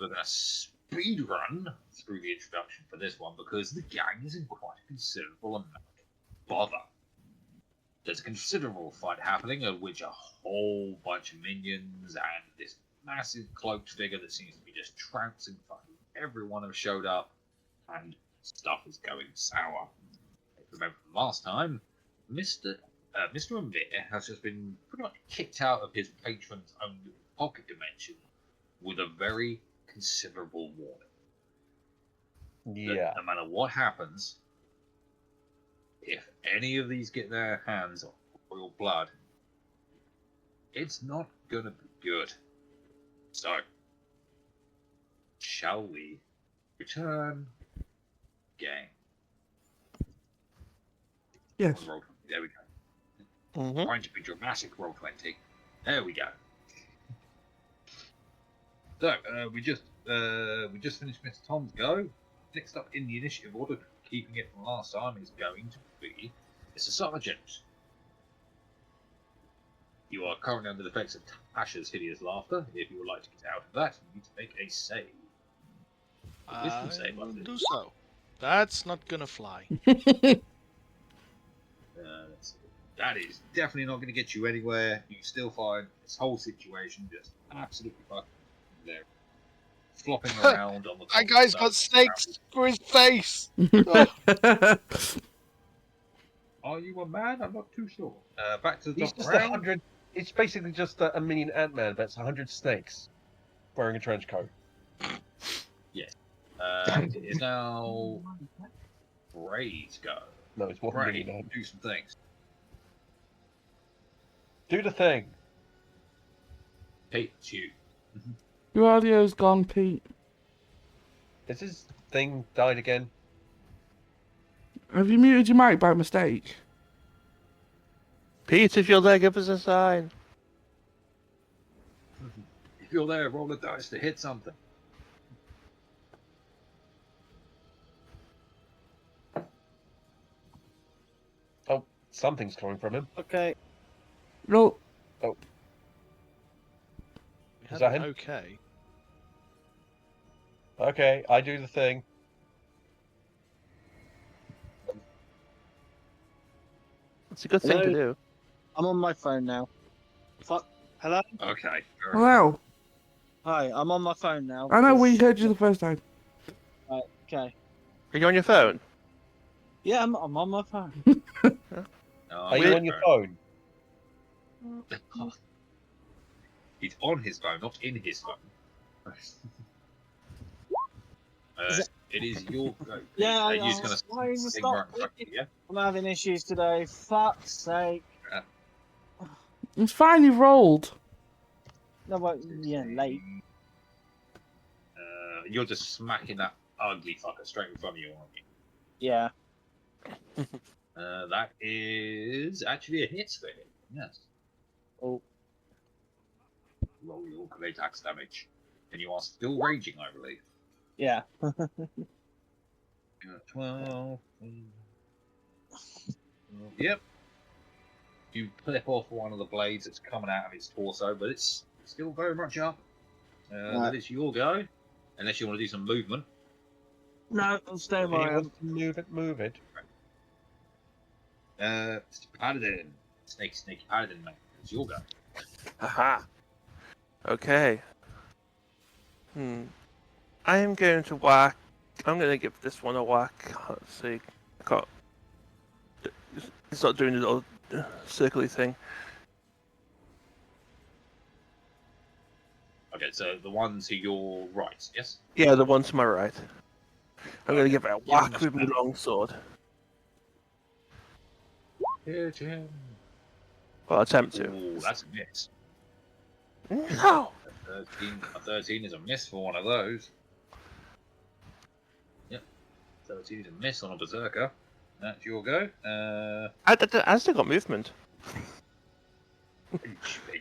we're going to speed run through the introduction for this one because the gang is in quite a considerable amount of bother. There's a considerable fight happening in which a whole bunch of minions and this massive cloaked figure that seems to be just trouncing fucking everyone have showed up, and stuff is going sour. If you remember from last time, Mr. Amir has just been pretty much kicked out of his patron's own pocket dimension with a very considerable warning. Yeah. That no matter what happens, if any of these get their hands on royal blood, it's not gonna be good. So, shall we return game? Yes. Roll 20. There we go. Mm-hmm. Trying to be dramatic. Roll 20. There we go. So we just finished Mr. Tom's go. Next up in the initiative order, keeping it from last time, is going to be Mr. Sergeant. You are currently under the effects of Tasha's hideous laughter. If you would like to get out of that, you need to make a save. Wisdom save, I I'll believe. do so. That's not gonna fly. Let's see. That is definitely not going to get you anywhere. You still find this whole situation just absolutely fucking there, flopping around on the. That guy's got snakes for his face. Oh, Are you a man? I'm not too sure. Back to the He's top just round. 100. It's basically just a minion Ant-Man, but it's 100 snakes wearing a trench coat. It is now Bray's go. No, it's one Bray, minion Ant. do some things. Do the thing. Pete, it's you. Your audio's gone, Pete. Is his thing died again? Have you muted your mic by mistake? Pete, if you're there, give us a sign. If you're there, roll the dice to hit something. Oh, something's coming from him. Okay. No. We Is had that an him? okay. Okay, I do the thing. It's a good thing to Hello? do. I'm on my phone now. Hello? Okay. Hello. Hi, I'm on my phone now. I know we 'cause- heard you the first time. Okay. Are you on your phone? Yeah, I'm on my phone. Are you on your phone? He's on his phone, not in his phone. It is your go. Yeah, Are you just going why to is it sing not right in front of you, yeah? I'm having issues today. Fuck's sake. It's fine, you've rolled. No, but yeah, late. You're just smacking that ugly fucker straight in front of you, aren't you? Yeah. That is actually a hit for him. Yes. Oh. Roll your great axe damage. And you are still raging, I believe. Yeah. 12. Yep. You clip off one of the blades that's coming out of his torso, but it's still very much up. That is your go. Unless you want to do some movement. No, I'm staying He where I am. wants to move it. Mr. Paladin. Snaky Paladin, mate. It's your go. Haha. Okay. I am going to whack. I'm going to give this one a whack. Let's see. It's not doing the little circly thing. Okay, so the ones who you're right, yes? Yeah, the one to my right. I'm going to give it a whack much with my better. long sword. Hit him. Well, attempt to. Ooh, that's a miss. No! A 13 is a miss for one of those. Yep. 13 is a miss on a berserker. That's your go. I still got movement.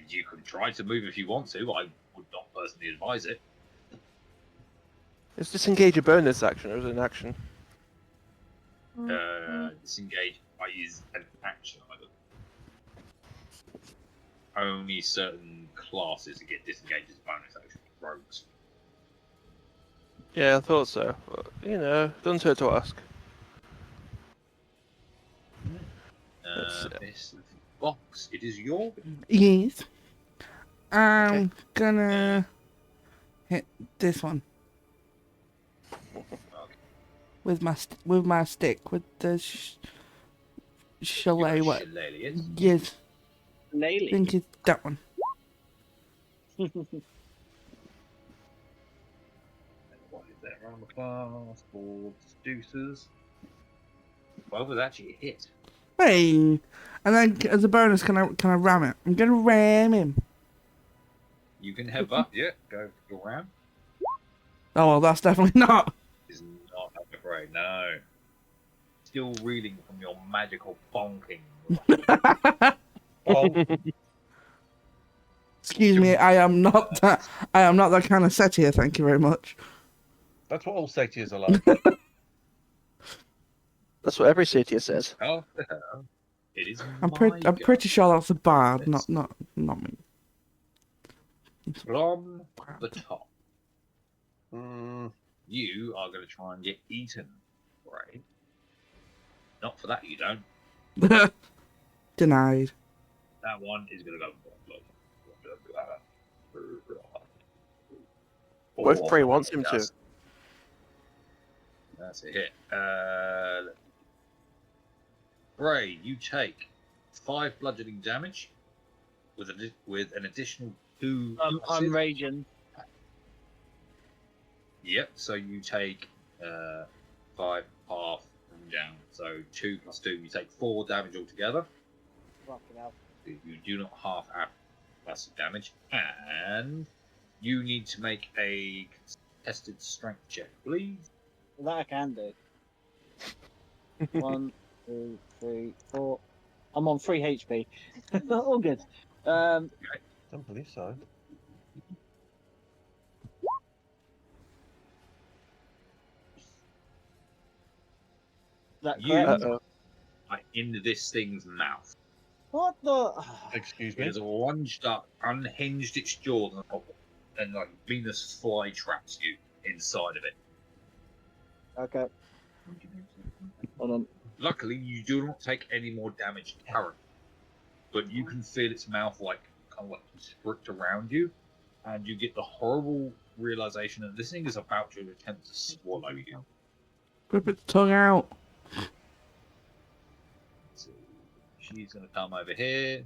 You can try to move if you want to. I would not personally advise it. Is disengage a bonus action or is it an action? Disengage is an action item. Only certain classes get disengaged as a bonus action. Rogues. Yeah, I thought so. But, doesn't hurt to ask. Miss Fox, it is your. Yes. Okay. I'm gonna hit this one with my stick with the chalet. What? Shillelagh. Yes, I Laylee. think it's that one. What is that around the class? Boards, deuces. Well, was actually a hit. Hey, and then as a bonus, can I ram it? I'm gonna ram him. You can headbutt, yeah, go for your round. Oh well, that's definitely not. Is not, I'm afraid, no. Still reeling from your magical bonking. Oh, Excuse me, I am not that. I am not that kind of satyr. Thank you very much. that's what all satyrs are like. That's what every satyr says. Oh, the hell. It is I'm my go. pretty sure that's a bard, Yes. not me. From the top, Mm, you are going to try and get eaten, right? Not for that, you don't. Denied. That one is going to go. What if Prey wants him to? That's a hit. Bray, you take 5 bludgeoning damage with an additional 2. I'm acid. raging. Yep. So you take 5 half and down. So 2 plus 2, you take 4 damage altogether. Fucking hell. You do not half add plus damage, and you need to make a contested strength check, please. Well, that I can do. 1, 2, 3, 4. I'm on 3 HP. All good. don't believe so. That You correct? Uh-oh. are in this thing's mouth. What the? Excuse It me. has lunged up, unhinged its jaws, and like Venus fly traps you inside of it. Okay. Hold on. Luckily, you do not take any more damage currently, but you can feel its mouth like kind of like constrict around you, and you get the horrible realization that this thing is about to attempt to swallow you. Rip its tongue out. So she's going to come over here.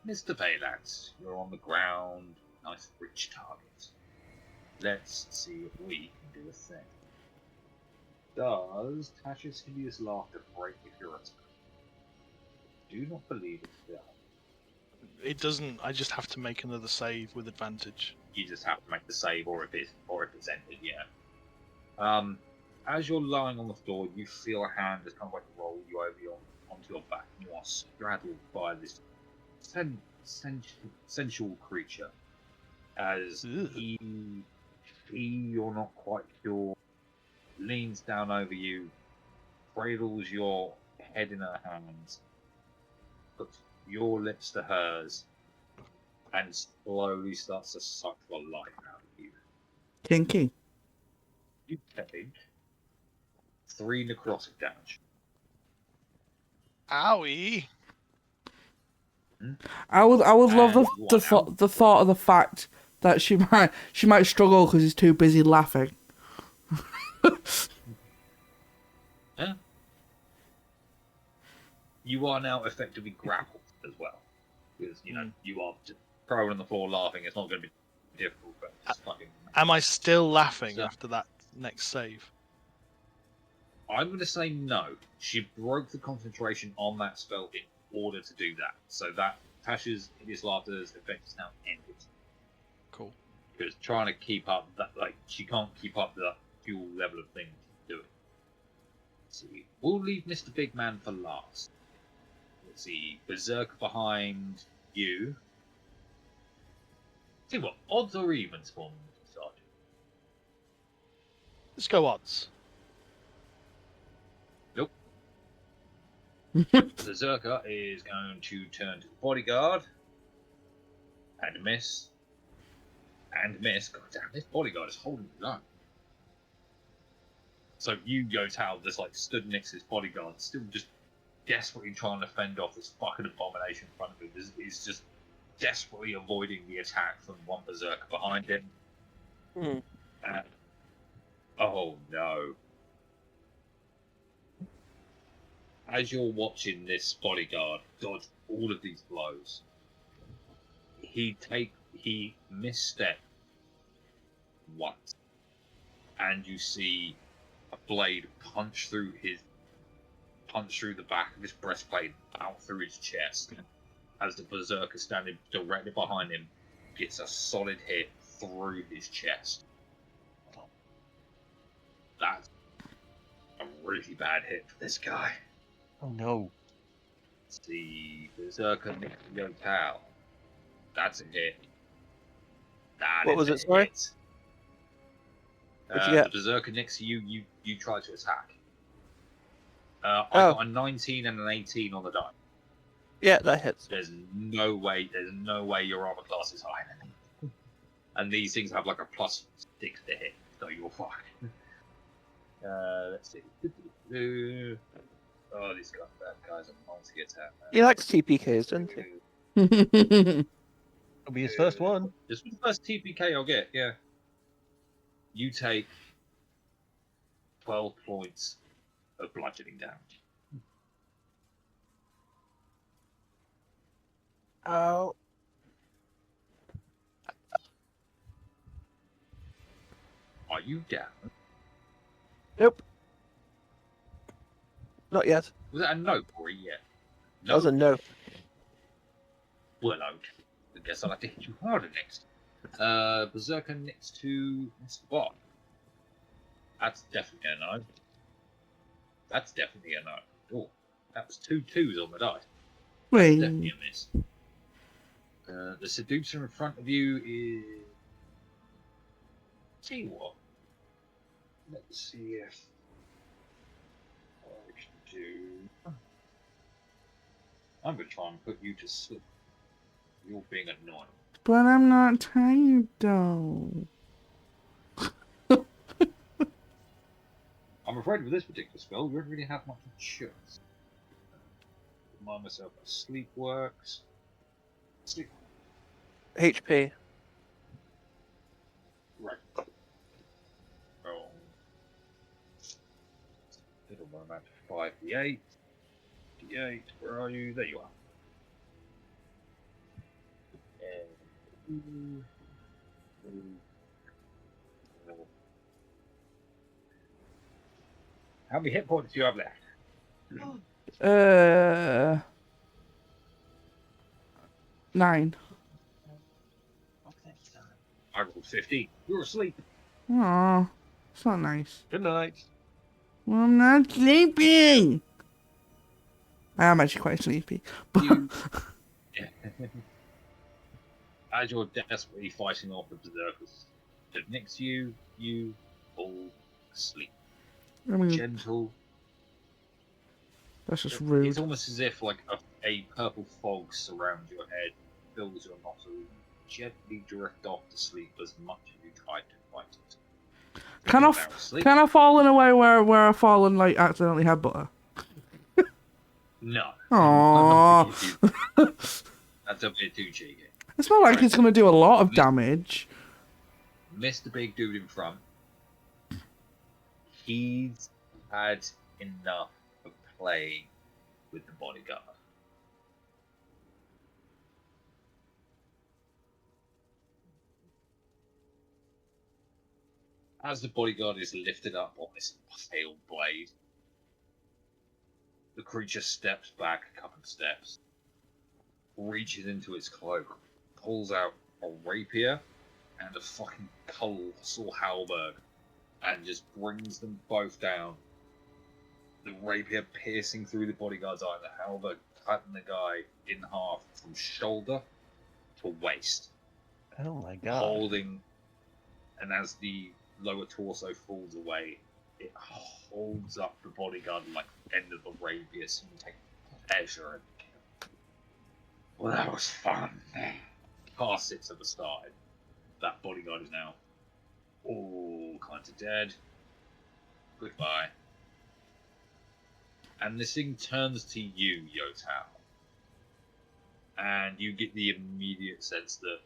Mr. Valance, you're on the ground. Nice rich target. Let's see if we can do a thing. Does Tasha's hideous laughter break if you're attacked? Do not believe it does. It doesn't. I just have to make another save with advantage. You just have to make the save, or if it's ended, yeah. As you're lying on the floor, you feel a hand just kind of like roll you over onto your back, and you are straddled by this sensual creature. As Ugh. you're not quite sure, leans down over you, cradles your head in her hands, puts your lips to hers, and slowly starts to suck the life out of you. Kinky. You take 3 necrotic damage. Owie! I would love And the thought of the fact that she might struggle because he's too busy laughing. You are now effectively grappled as well, because you are prone on the floor laughing. It's not going to be difficult, but it's fucking. Am I still laughing So- after that next save? I'm going to say no. She broke the concentration on that spell in order to do that, so that Tasha's hideous laughter's effect is now ended. Cool. Because trying to keep up that, like, she can't keep up the fuel level of things she's doing. Let's see, we'll leave Mr. Big Man for last. Let's see, Berserker behind you. See what, odds or evens for me, Mr. Sergeant? Let's go odds. Berserker is going to turn to the bodyguard and miss. And miss. God damn, this bodyguard is holding the line. So you, Yotal, just like stood next to his bodyguard, still just desperately trying to fend off this fucking abomination in front of him. He's just desperately avoiding the attack from one berserker behind him. Hmm. And, oh no. As you're watching this bodyguard dodge all of these blows, he misstepped once, and you see a blade punch through the back of his breastplate out through his chest, as the berserker standing directly behind him gets a solid hit through his chest. That's a really bad hit for this guy. Oh no. The berserker next to Yotal. That's a hit. That What is was a it, sorry? hit. What'd you get? The berserker next to you tried to attack. I Oh. got a 19 and an 18 on the die. Yeah, that hits. There's no way your armor class is higher than me. And these things have like a +6 to hit, so you're fucked. Let's see. Oh, these guys are mine to get at, man. He likes TPKs, doesn't he? It'll be his first one. This was the first TPK I'll get, yeah. You take 12 points of bludgeoning damage. Oh. Are you down? Nope. Not yet. Was that a note or a yeah? That was a no. Well, okay. I guess I'll have to hit you harder next. Berserker next to Mr. Bot. That's definitely a no. That's definitely a no. Oh, that was 2 2s on the die. Wait. Definitely a miss. The seducer in front of you is. Tell you what. Let's see if I can do. I'm gonna try and put you to sleep. You're being annoying. But I'm not tired though. I'm afraid with this particular spell, we don't really have much of a choice. Remind myself that sleep works. Sleep. HP. Right. Oh. Little more amount of 5d8. D8, where are you? There you are. And... How many hit points do you have left? 9. I rolled 15. You're asleep. Aw, it's not nice. Good night. Well, I'm not sleeping. I am actually quite sleepy. But You... As you're desperately fighting off the berserkers next to you, you fall asleep. I mean, Gentle. that's just It's rude. almost as if like a purple fog surrounds your head, fills your nostrils, gently drift off to sleep as much as you try to fight it. Can You're I, now asleep. can I fall in a way where I fall and like accidentally headbutt her? No. Aww. That's a bit too cheeky. It's not like it's gonna do a lot of damage. Missed the big dude in front. He's had enough of playing with the bodyguard. As the bodyguard is lifted up on this pale blade, the creature steps back a couple of steps, reaches into its cloak, pulls out a rapier and a fucking colossal halberd, and just brings them both down. The rapier piercing through the bodyguard's eye, the halberd cutting the guy in half from shoulder to waist, Oh my god. holding, and as the lower torso falls away, it holds up the bodyguard like the end of the rapier, so you take pleasure in the kill. Well, that was fun. Past it to the side. That bodyguard is now all kinds of dead. Goodbye. And this thing turns to you, Yotao. And you get the immediate sense that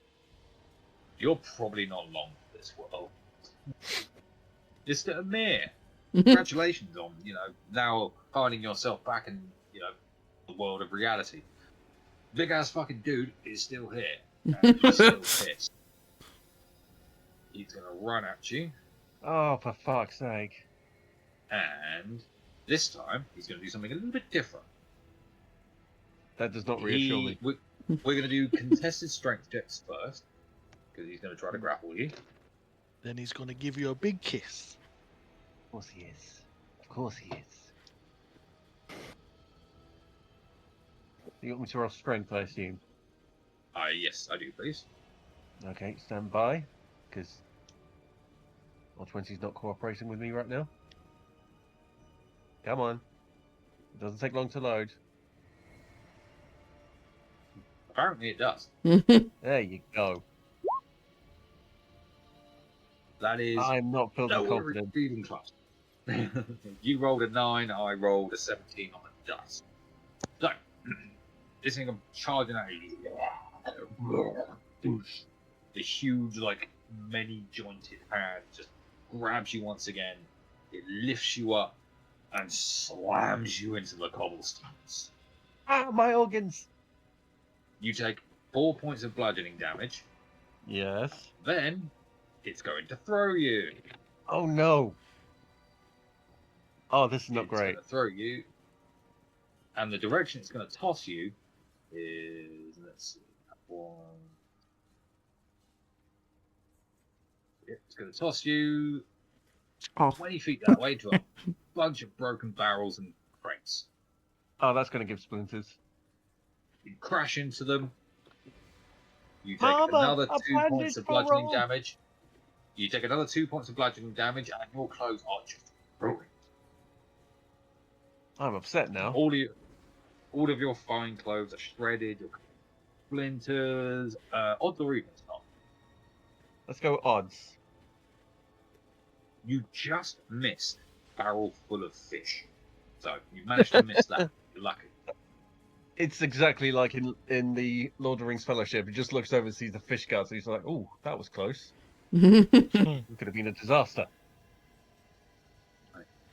you're probably not long for this world. Mr. Amir, congratulations on, now finding yourself back in, the world of reality. Big ass fucking dude is still here. And he's still pissed. He's gonna run at you, Oh, for fuck's sake. and this time he's gonna do something a little bit different. That does not reassure me. We're gonna do contested strength checks first, because he's gonna try to grapple you. Then he's going to give you a big kiss. Of course he is. Of course he is. You want me to roll strength, I assume? Yes, I do, please. Okay, stand by, because R20's not cooperating with me right now. Come on. It doesn't take long to load. Apparently it does. There you go. That is I'm not filled with nowhere confidence. even close. You rolled a 9, I rolled a 17 on the dice. So, this thing I'm charging at you. The huge, many-jointed hand just grabs you once again. It lifts you up and slams you into the cobblestones. Ah, my organs! You take 4 points of bludgeoning damage. Yes. Then, it's going to throw you. Oh no! Oh, this is not It's great. going to throw you. And the direction it's going to toss you is, let's see, that one. Yeah, it's going to toss you Oh. 20 feet that way to a bunch of broken barrels and crates. Oh, that's going to give splinters. You crash into them. You take Mama, another a 2 points bandage of for bludgeoning roll. damage. You take another 2 points of bludgeoning damage, and your clothes are just ruined. I'm upset now. All of your fine clothes are shredded. Your splinters. Odds or evens not. Let's go odds. You just missed a barrel full of fish. So you managed to miss that. You're lucky. It's exactly like in the Lord of the Rings Fellowship. He just looks over and sees the fish guards, and he's like, "Oh, that was close. It could have been a disaster."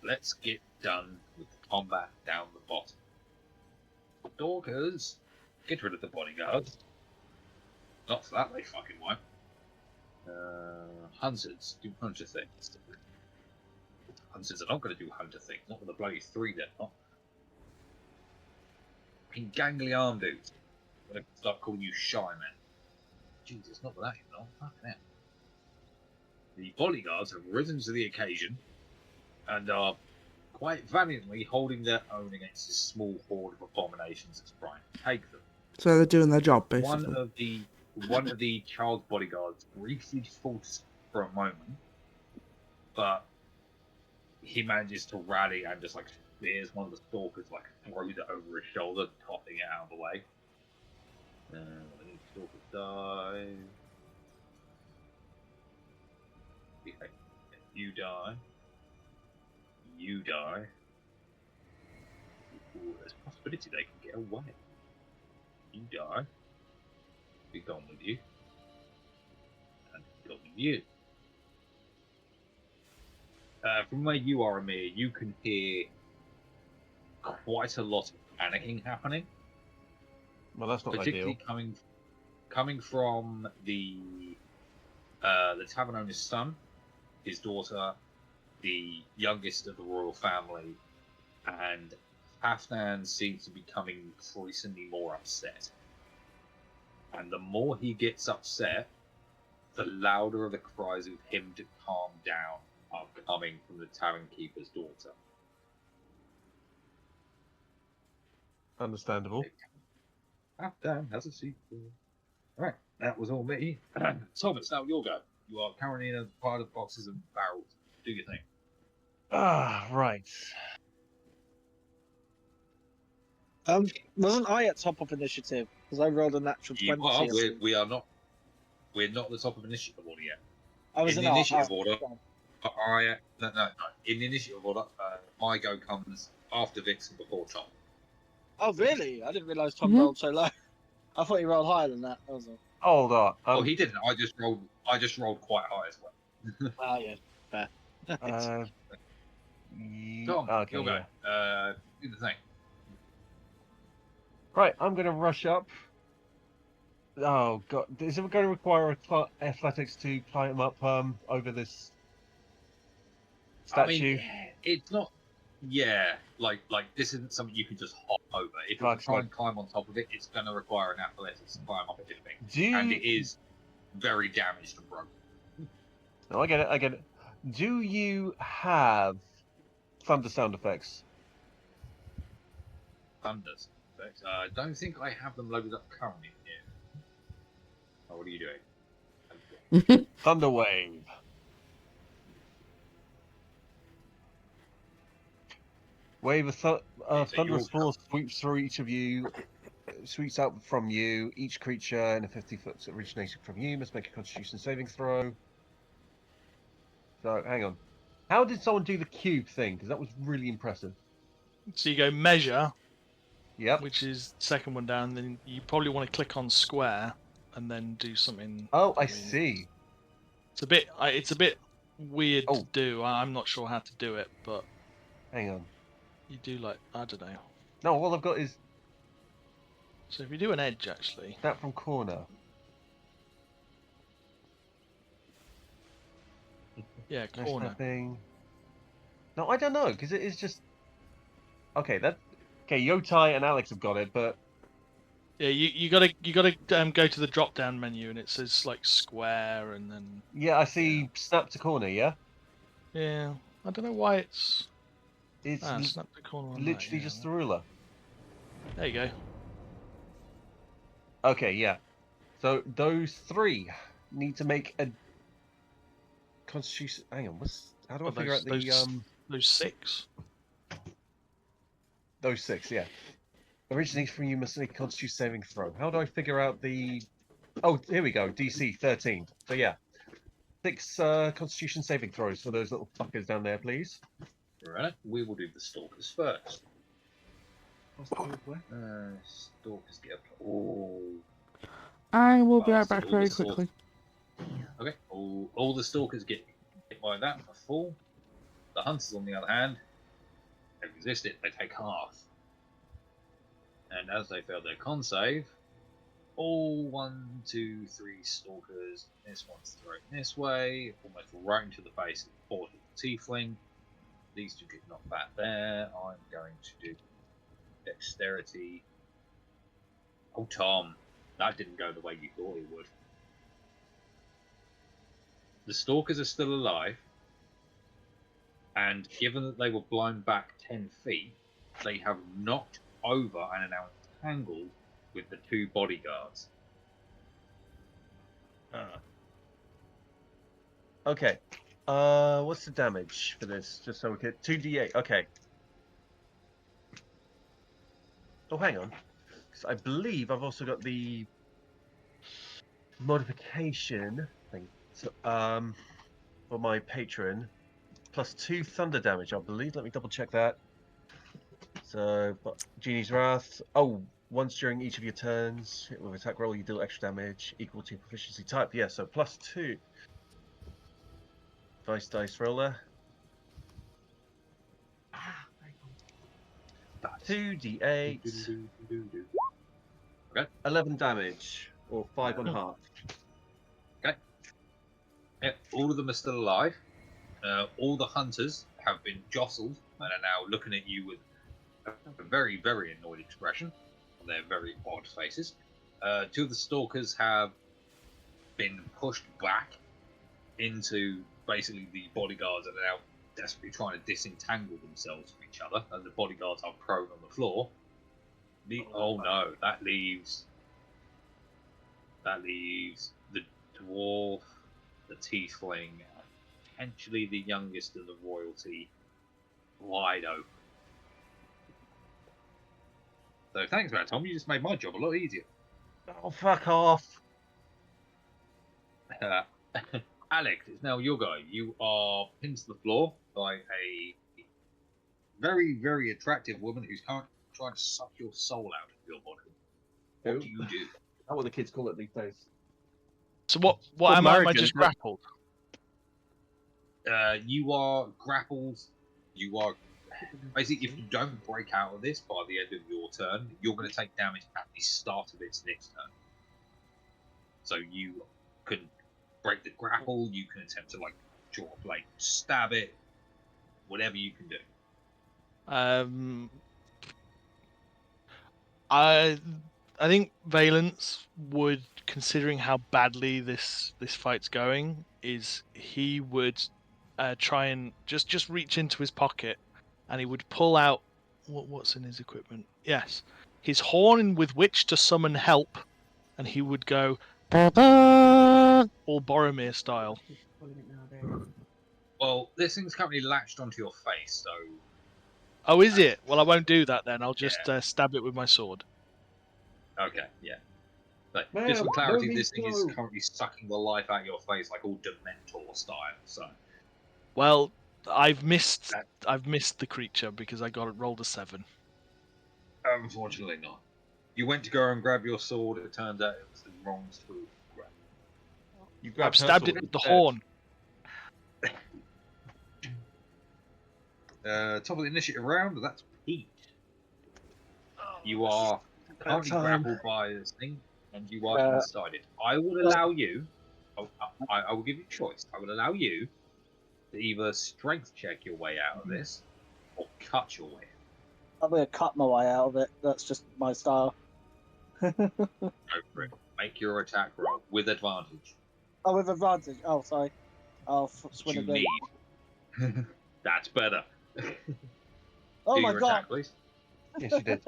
Let's get done with the combat down the bottom. Dorkers, get rid of the bodyguards. Not for that they fucking won't. Hunters, do hunter things. Hunters are not going to do hunter things. Not with the bloody 3 they're not. Fucking gangly arm dudes. I'm going to start calling you shy man. Jesus, not with that, you know. Fucking hell. The bodyguards have risen to the occasion and are quite valiantly holding their own against this small horde of abominations that's trying to take them. So they're doing their job, basically. One of the child's bodyguards briefly falters for a moment, but he manages to rally and just spears one of the stalkers, throws it over his shoulder, tossing it out of the way. I think stalkers die. Okay. You die. You die. Ooh, there's a possibility they can get away. You die. Be gone with you. And be gone with you. From where you are, Amir, you can hear quite a lot of panicking happening. Well, that's not Particularly ideal. coming from the tavern owner's son, his daughter, the youngest of the royal family, and Halfdan seems to be becoming increasingly more upset. And the more he gets upset, the louder the cries of him to calm down are coming from the tavern keeper's daughter. Understandable. Halfdan has a sequel. Alright, that was all me. Tom, it's now your go. You are currently in a pile of boxes and barrels. Do your thing. Ah, right. Wasn't I at top of initiative? Because I rolled a natural 20. You are. We're not at the top of initiative order yet. I was in in the initiative order. No. In the initiative order, my go comes after Vix and before Tom. Oh, really? I didn't realise Tom Mhm. rolled so low. I thought he rolled higher than that. That was all. Hold on. Oh, he didn't. I just rolled quite high as well. Oh, yeah. Fair. Tom, Okay, you'll go. yeah. Do the thing. Right, I'm going to rush up. Oh god, is it going to require athletics to climb up over this statue? I mean, it's not. Yeah, like this isn't something you can just hop over. If If I you try try- and climb on top of it, it's going to require an athletics to climb up a thing, Do and it is very damaged and broken. No, I get it. I get it. Do you have thunder sound effects? Thunders. I don't think I have them loaded up currently. Yeah. Oh, what are you doing? Thunder wave. Wave of so thunderous you're- force sweeps through each of you, sweeps out from you. Each creature in a 50-foot originating from you must make a Constitution saving throw. So, hang on. How did someone do the cube thing? Because that was really impressive. So you go measure, Yep. which is second one down. Then you probably want to click on square, and then do something. Oh, I mean, see. It's a bit weird Oh. to do. I'm not sure how to do it, but Hang on. you do like I don't know. No, all I've got is So if you do an edge, actually, that from corner. yeah, No corner. snapping. No, I don't know, because it is just... Okay, Yotai and Alex have got it, but... Yeah, you gotta go to the drop down menu, and it says like square, and then Yeah, I see snap to corner, yeah? yeah, I don't know why it's It's snap to corner on literally that, just the ruler. There you go. Okay, yeah. So those three need to make a constitution... Hang on, how do I Well, figure out the... those 6. Those 6, yeah. Originates from you must make a constitution saving throw. How do I figure out the... Oh, here we go, DC 13. So yeah. 6 constitution saving throws for those little fuckers down there, please. Right. We will do the stalkers first. Where? Stalkers get a... Oh. I will be right Bastard, back all very the swords. quickly. Okay. All the stalkers get hit by that for full. The hunters, on the other hand, they resist it. They take half. And as they fail their con save, all 1, 2, 3 stalkers. This one's thrown this way, almost right into the face of the portal tiefling. These two get knocked back there. I'm going to do dexterity. Oh, Tom, that didn't go the way you thought it would. The stalkers are still alive, and given that they were blown back 10 feet, they have knocked over and are now entangled with the 2 bodyguards. Okay. What's the damage for this? Just so we can... 2d8, okay. Oh, hang on. 'Cause I believe I've also got the modification thing. So, for my patron. Plus 2 thunder damage, I believe. Let me double check that. So, Genie's Wrath. Oh, once during each of your turns, with attack roll, you deal extra damage equal to your proficiency type. Yeah, so plus 2. Dice roller. 2d8. Okay. 11 damage, or 5.5. Yeah, all of them are still alive. All the hunters have been jostled and are now looking at you with a very, very annoyed expression on their very odd faces. 2 of the stalkers have been pushed back into basically the bodyguards and are now desperately trying to disentangle themselves from each other, and the bodyguards are prone on the floor. Oh no, that leaves the dwarf, the tiefling, and potentially the youngest of the royalty wide open. So thanks, man, Tom. You just made my job a lot easier. Oh, fuck off. Alex, it's now your go. You are pinned to the floor by a very, very attractive woman who's currently trying to suck your soul out of your body. What do you do? That's what the kids call it these days. So what Well, am I? Am I marriage, just isn't it? grappled? You are grappled. You are basically, if you don't break out of this by the end of your turn, you're going to take damage at the start of its next turn. So you can break the grapple. You can attempt to like draw a blade, stab it, whatever you can do. I think Valence would, considering how badly this fight's going, is he would try and just reach into his pocket, and he would pull out what's in his equipment. Yes, his horn with which to summon help, and he would go all Boromir style. Well, this thing's currently latched onto your face, so Oh, is it? Well, I won't do that then. I'll just Yeah. stab it with my sword. okay, yeah. But Man, just for clarity, don't this thing is go. currently sucking the life out of your face like all Dementor style. So Well, I've missed the creature because I rolled a 7. unfortunately not. You went to go and grab your sword. It turned out it was the wrong sword to grab. You I've grabbed her stabbed sword it with the instead. horn. Top of the initiative round. That's Pete. You are currently time. grappled by this thing, and you are inside it. I will allow you. I will give you a choice. I will allow you to either strength check your way out of this, or cut your way. I'm gonna cut my way out of it. That's just my style. Go for it. Make your attack roll with advantage. Oh, with advantage. Oh, sorry. I'll Which swing you again. need. That's better. Oh Do my your god. attack, please. Yes, you did.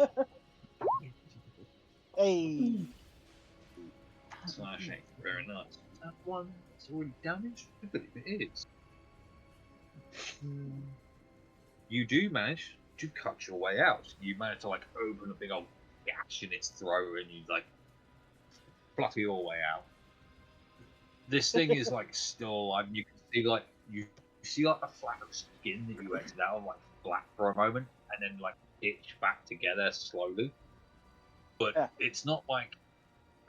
Hey. Slashing. Very nice. Is that one that's already damaged? I believe it is. You do manage to cut your way out. You manage to like open a big old gash in its throat, and you like flutter your way out. This thing is like still. You can see like you see like the flap of skin that you entered out like black for a moment, and then like itch back together slowly. But Yeah. it's not like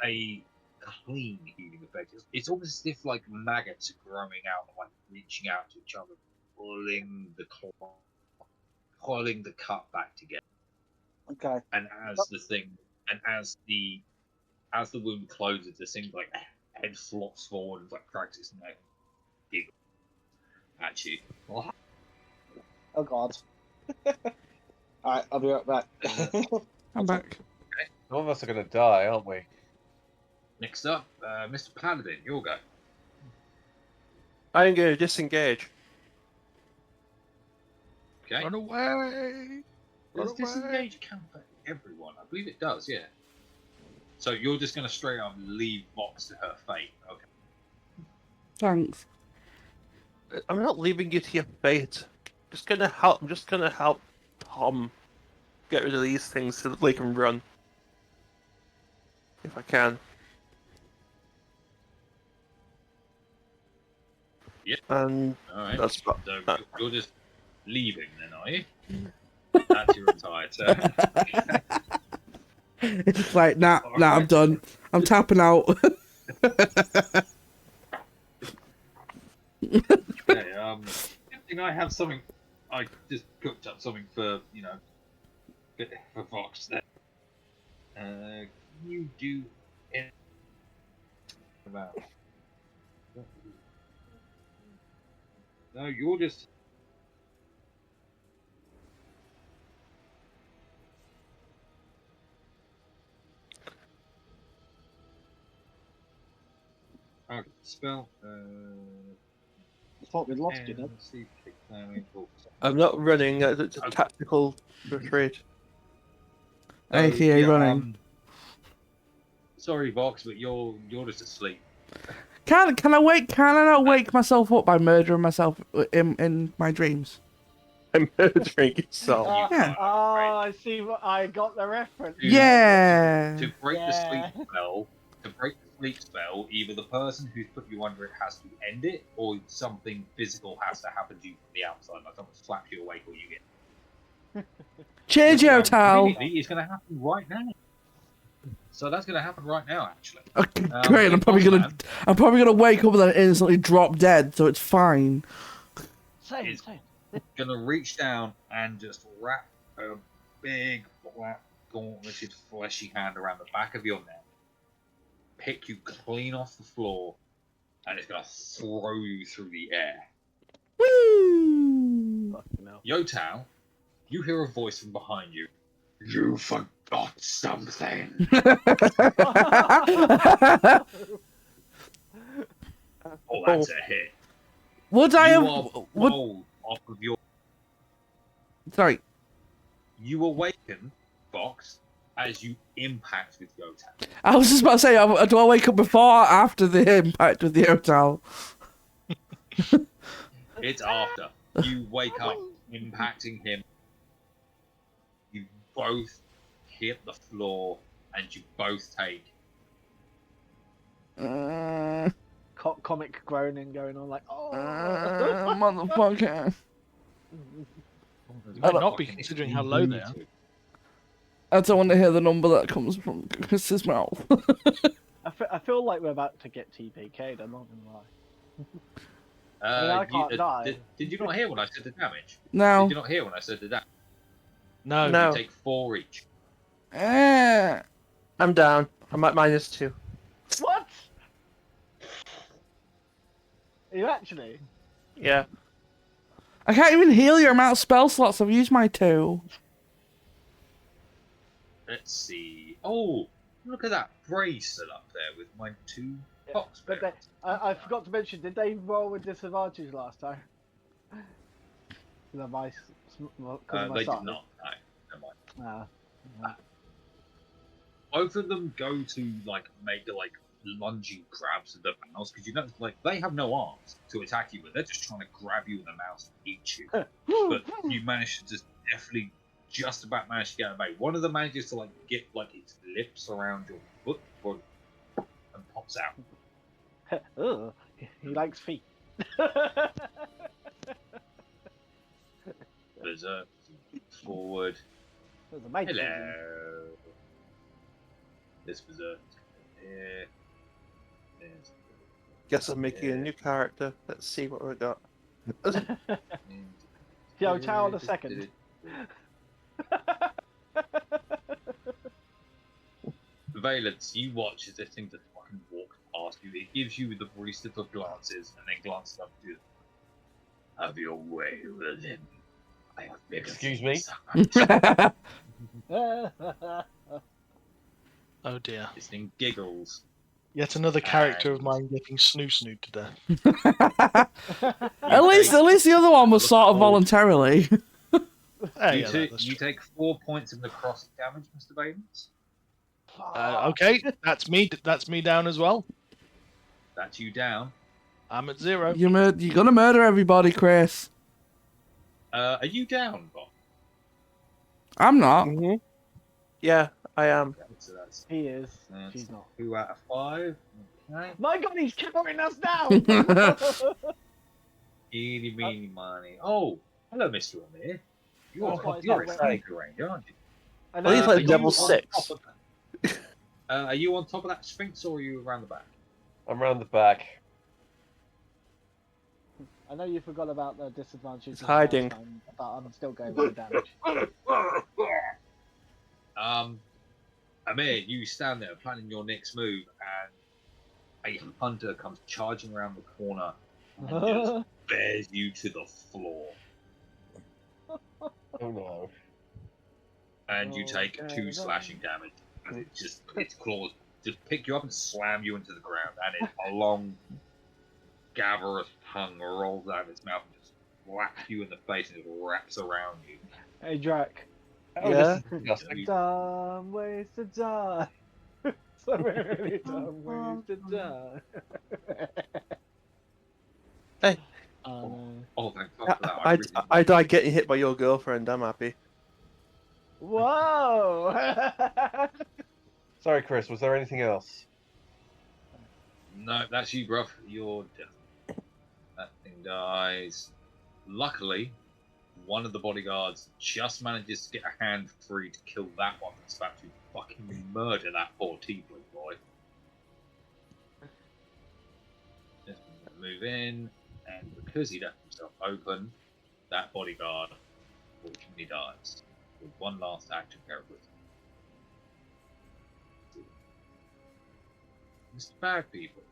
a clean healing effect. It's almost as if like maggots are growing out, and, like reaching out to each other, pulling the cut back together. Okay. And as the thing, and as the wound closes, the thing like head flops forward and like cracks its neck, giggles at you. Oh god. Alright, I'll be right back. I'm back. Some of us are going to die, aren't we? Next up, Mr. Paladin, your go. I'm going to disengage. Okay. Run away! Does Run away! disengage count for everyone? I believe it does, yeah. So you're just going to straight up leave Vox to her fate. Okay. Thanks. I'm not leaving you to your fate. Just gonna help. I'm just gonna help Tom get rid of these things so that they can run. If I can. Yep. And Alright. that's what. So you're just leaving then, are you? That's your entire turn. It's like, nah, I'm done. I'm tapping out. Okay, good thing I have something. I just cooked up something for, for Vox there. Can you do anything about? No, you're just. Okay, spell. I thought we'd lost you, then. Let's see, kick damage, I'm not running. It's a tactical retreat. AKA running. Sorry, Vox, but you're just asleep. Can I not wake myself up by murdering myself in my dreams? I'm murdering yourself. Yeah. I see what I got the reference. To- Yeah. To break the Yeah. sleep spell, to break the sleep spell, either the person who's put you under it has to end it, or something physical has to happen to you from the outside, like someone slaps you awake or you get. Change your towel. Immediately, it's going to happen right now. So that's going to happen right now, actually. Okay, great. I'm probably gonna wake up and then instantly drop dead, so it's fine. Same, Is- same. Going to reach down and just wrap a big, black, gauntleted, fleshy hand around the back of your neck, pick you clean off the floor, and it's going to throw you through the air. Woo! Fucking hell. Yotao, you hear a voice from behind you. You forgot something. Oh, that's a hit. Would I You have? are Would rolled off of your. sorry? You awaken, Fox, as you impact with Yotao. I was just about to say, do I wake up before or after the impact with the hotel? It's after. You wake up impacting him. You both hit the floor and you both take. Comic groaning going on like, oh. Motherfucker. You might not be considering how low they are. I don't want to hear the number that comes from Chris's mouth. I feel like we're about to get TPK'd, I'm not gonna lie. I can't die. Did you not hear when I said the damage? Now. Did you not hear when I said the damage? No. No. You take 4 each. I'm down. I'm at -2. What? Are you actually? Yeah. I can't even heal your amount of spell slots. I've used my 2. Let's see. Oh, look at that bracelet up there with my 2 box But they, I forgot to mention, did they roll with disadvantage last time? Because of my, They did not. No, never mind. Both of them go to like make like lunging grabs of the mouse because you know like they have no arms to attack you with. They're just trying to grab you with the mouse and eat you. But you manage to just definitely just about manage to get away. One of them manages to like get like its lips around your foot and pops out. Ugh, he likes feet. Berserk forward. There's a mate. Hello. This berserk here. There's Guess I'm making a new character. Let's see what we got. Yo, Chow the second. Valence, you watch as this thing just fucking walks past you. It gives you the briefest of glances and then glances up to you. Have your way with him. I have bigger Excuse me? things. Oh dear. This thing giggles. Yet another character of mine getting snoo-snooed to death. At least the other one was sort of voluntarily. You take 4 points of necrotic damage, Mr. Valence. Okay, that's me. That's me down as well. That's you down. I'm at 0. You're gonna murder everybody, Chris. Are you down, Bob? I'm not. Mm-hmm. Yeah, I am. So that's He is. That's She's not. 2 out of 5. Okay. My God, he's counting us down. Eeny, meeny, miny. Oh, hello, Mr. Amir. You're Oh, you're it's a not sneaker range, aren't you? I Well, he's know. like Are you level on 6. top of that? Are you on top of that Sphinx or are you around the back? I'm round the back. I know you forgot about the disadvantage. It's of hiding. last time, but I'm still going with the damage. Amir, you stand there planning your next move, and a hunter comes charging around the corner and just bears you to the floor. Oh no. And you take Okay, 2 then. slashing damage. And its claws just pick you up and slam you into the ground, and a long, gaverous tongue rolls out of its mouth and just whacks you in the face and it wraps around you. Hey, Drac. Oh, Yeah. this is disgusting. Dumb ways to die. So many dumb ways to die. Hey. Oh, thank God for that. I really- died getting hit by your girlfriend. I'm happy. Whoa! Sorry, Chris. Was there anything else? No, that's you, bruv. You're dead. That thing dies. Luckily, one of the bodyguards just manages to get a hand free to kill that one that's about to fucking murder that poor tiefling boy. Just gonna move in, and because he left himself open, that bodyguard fortunately dies with one last act of heroism. Mr. Bad People,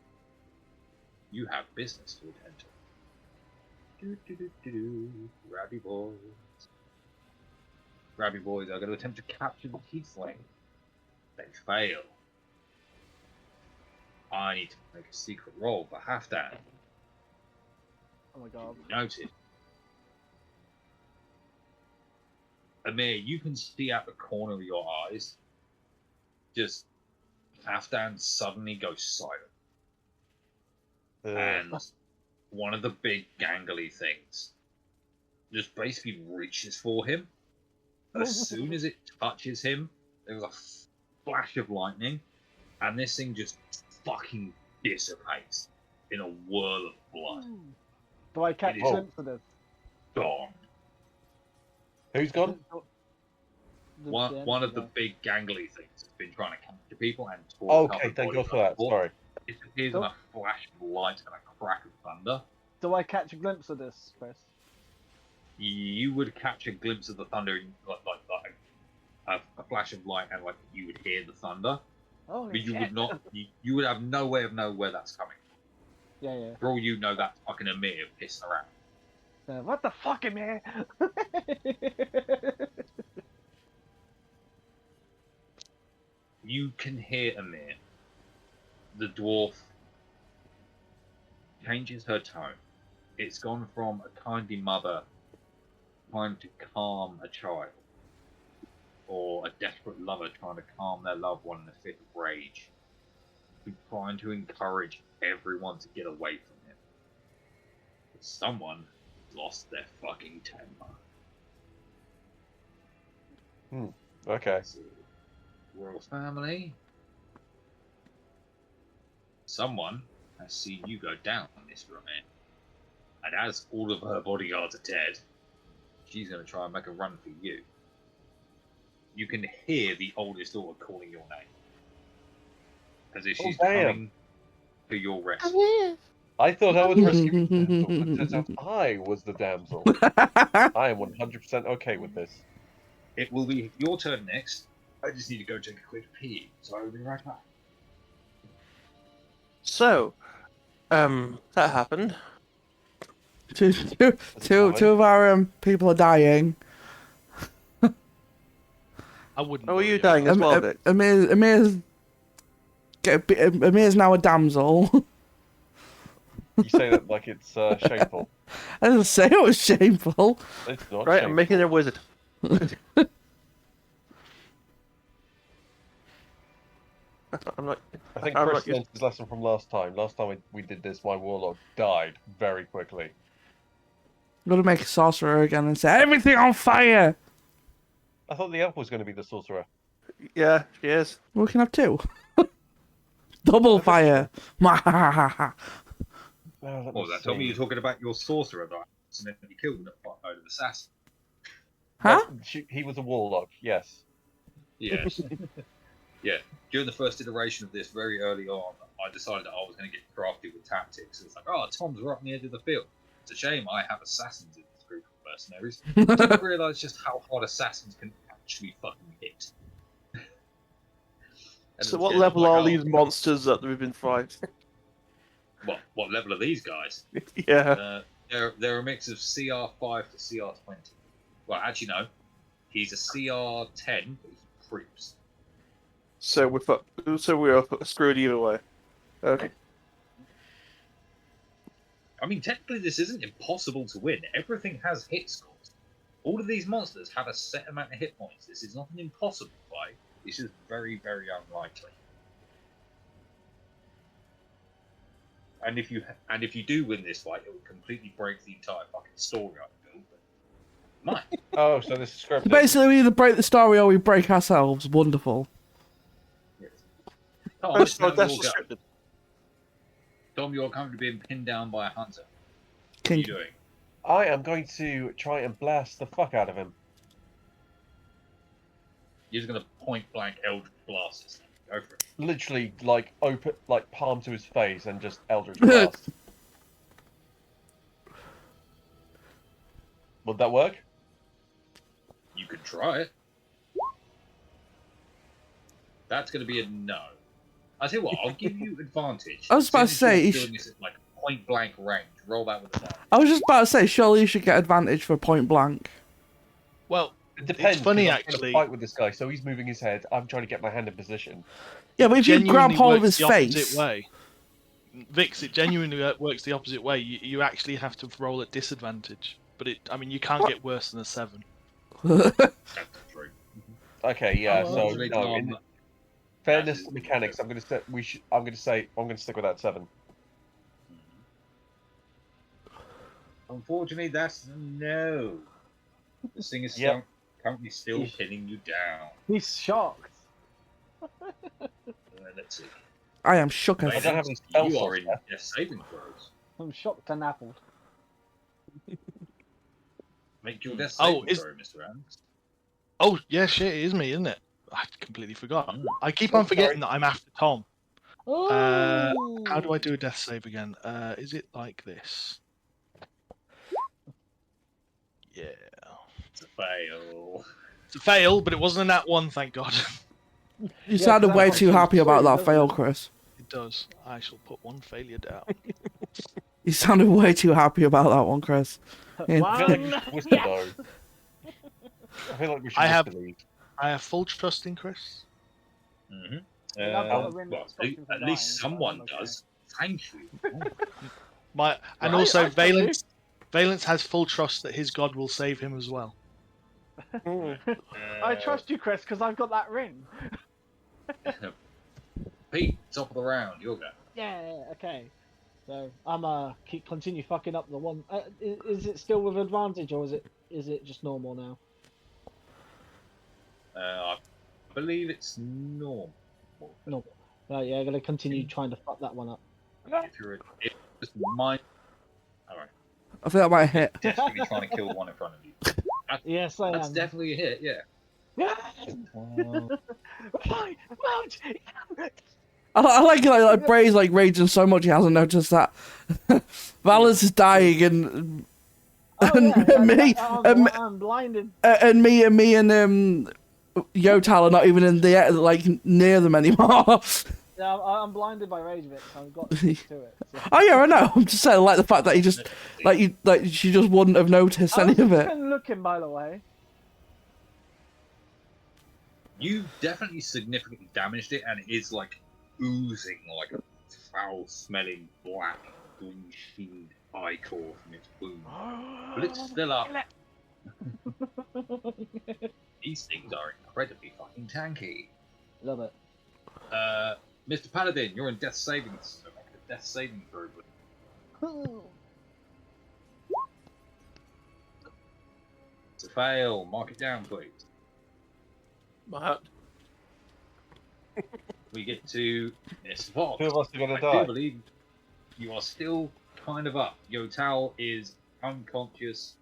you have business to attend to. Grabby boys. Grabby boys are going to attempt to capture the tiefling. They fail. I need to make a secret roll for Halfdan. Oh my god. Noted. Amir, you can see out the corner of your eyes, just Halfdan suddenly goes silent. And one of the big gangly things just basically reaches for him. As soon as it touches him, there's a flash of lightning, and this thing just fucking dissipates in a whirl of blood. Do I catch It a is- glimpse of this? Gone. Who's gone? One of the big gangly things has been trying to capture people and talk Okay, thank God for that. Sorry. It appears in a flash of light and a crack of thunder. Do I catch a glimpse of this, Chris? You would catch a glimpse of the thunder, like a flash of light, and like you would hear the thunder, Oh, but you would not. You would have no way of knowing where that's coming from. Yeah. For all you know, that's fucking Amir pissing around. What the fuck, man? You can hear Amir. The dwarf changes her tone. It's gone from a kindly mother trying to calm a child, or a desperate lover trying to calm their loved one in a fit of rage, to trying to encourage everyone to get away from him. But someone lost their fucking temper. Okay. So, royal family. Someone has seen you go down on this run, and as all of her bodyguards are dead, she's going to try and make a run for you. You can hear the oldest daughter calling your name, as if she's damn. coming to your rescue. I thought I was rescuing the damsel, but it turns out I was the damsel. I am 100% okay with this. It will be your turn next. I just need to go take a quick pee, so I will be right back. So, that happened. Two of our people are dying. I wouldn't. Oh, are worry you about dying as well, Vic? Amir's now a damsel. You say that like it's shameful. I didn't say it was shameful. It's not Right, shameful. I'm making a wizard. I'm not. I think I'm Chris not used- learned his lesson from last time. Last time we did this, my warlock died very quickly. I'm gonna make a sorcerer again and say everything on fire. I thought the elf was going to be the sorcerer. Yeah, she is. We can have two. Double fire. Well, let What was me that? Tell me see. you're talking about your sorcerer that accidentally killed a fuckload of assassins. Huh? He was a warlock, yes. Yes. Yeah. During the first iteration of this, very early on, I decided that I was going to get crafty with tactics. It's like, oh, Tom's right on the edge of the field. It's a shame I have assassins in this group of mercenaries. I didn't realise just how hard assassins can actually fucking hit. And So, it was what getting level like, are oh, these monsters that we've been fighting? What level are these guys? Yeah. They're a mix of CR5 to CR20. Well, actually, no. He's a CR10, but he creeps. So we're screwed either way. Okay. I mean, technically, this isn't impossible to win. Everything has hit scores. All of these monsters have a set amount of hit points. This is not an impossible fight. It's just very, very unlikely. And if you do win this fight, it will completely break the entire fucking story I've built. But might. Oh, so this is scripted. Basically, we either break the story or we break ourselves. Wonderful. Oh, First now of all, we that's all go. scripted. Dom, you're currently being pinned down by a hunter. What are King. you doing? I am going to try and blast the fuck out of him. You're just gonna point blank Eldritch blast this thing. Go for it. Literally, like open, like palm to his face and just Eldritch blast. Would that work? You could try it. That's gonna be a no. I tell you what, I'll give you advantage. I was about to Since say, you're you doing this at like point blank range. Roll that with advantage. I was just about to say, surely you should get advantage for point blank. Well, It depends. it's funny 'cause I'm trying to actually. fight with this guy, so he's moving his head. I'm trying to get my hand in position. Yeah, but if you grab genuinely hold of works his the opposite face. way. Vix, it genuinely works the opposite way. You actually have to roll at disadvantage, but I mean, you can't get worse than a 7. That's true. Okay, yeah. Oh, so Usually, no, in Dom, fairness is- to mechanics, I'm gonna say I'm gonna stick with that 7. Unfortunately, that's a no. This thing is Yep. currently still Yeesh. pinning you down. He's shocked. Let's see. I am shook I as don't have any spell You slots are in left. death saving throws. I'm shocked and appalled. Make your death Oh, saving throw, Mr. Adams. Oh yeah, shit, it is me, isn't it? I completely forgot. Mm. I keep on forgetting that I'm after Tom. Oh! How do I do a death save again? Is it like this? Yeah. It's a fail. It's a fail, but it wasn't in that one, thank God. You sounded that way comes too from happy about three, that doesn't fail, it? Chris. It does. I shall put one failure down. You sounded way too happy about that one, Chris. Yeah. I feel like we One. should whisper Yes! though. I feel like we should I have- whisper these. I have full trust in Chris. Mm-hmm. I've got a ring that Well, stops him from at least dying, so someone I'm okay. does. Thank you. And Right. also I trust you. Valence has full trust that his god will save him as well. I trust you, Chris, because I've got that ring. Pete, top of the round, your go. Yeah, okay. So I'm continue fucking up the one. Is it still with advantage or is it just normal now? I believe it's normal. Normal. Right, yeah, I'm gonna continue trying to fuck that one up. If just mind, alright, I think that might hit. desperately trying to kill the one in front of you. Yes, I That's am. definitely a hit, yeah. Fine, mount. I like it, like Bray's like raging so much he hasn't noticed that. Valence is dying and Oh, And yeah, me- I'm blinded. and me and Yotal are not even in the like near them anymore. Yeah, I'm blinded by rage bit, so I've got to stick to it. So. Oh yeah, I know. I'm just saying, like the fact that he just like she just wouldn't have noticed any of it. been looking, by the way. You definitely significantly damaged it, and it is like oozing like a foul-smelling black green-sheened eye core from its wound. But it's still up. These things are incredibly fucking tanky. Love it. Mr. Paladin, you're in death saving. So make a death saving throw. It's a fail. Mark it down, please. Matt, We get to Miss Vox. Two of us are gonna I die. do believe you are still kind of up. Yotal is unconscious.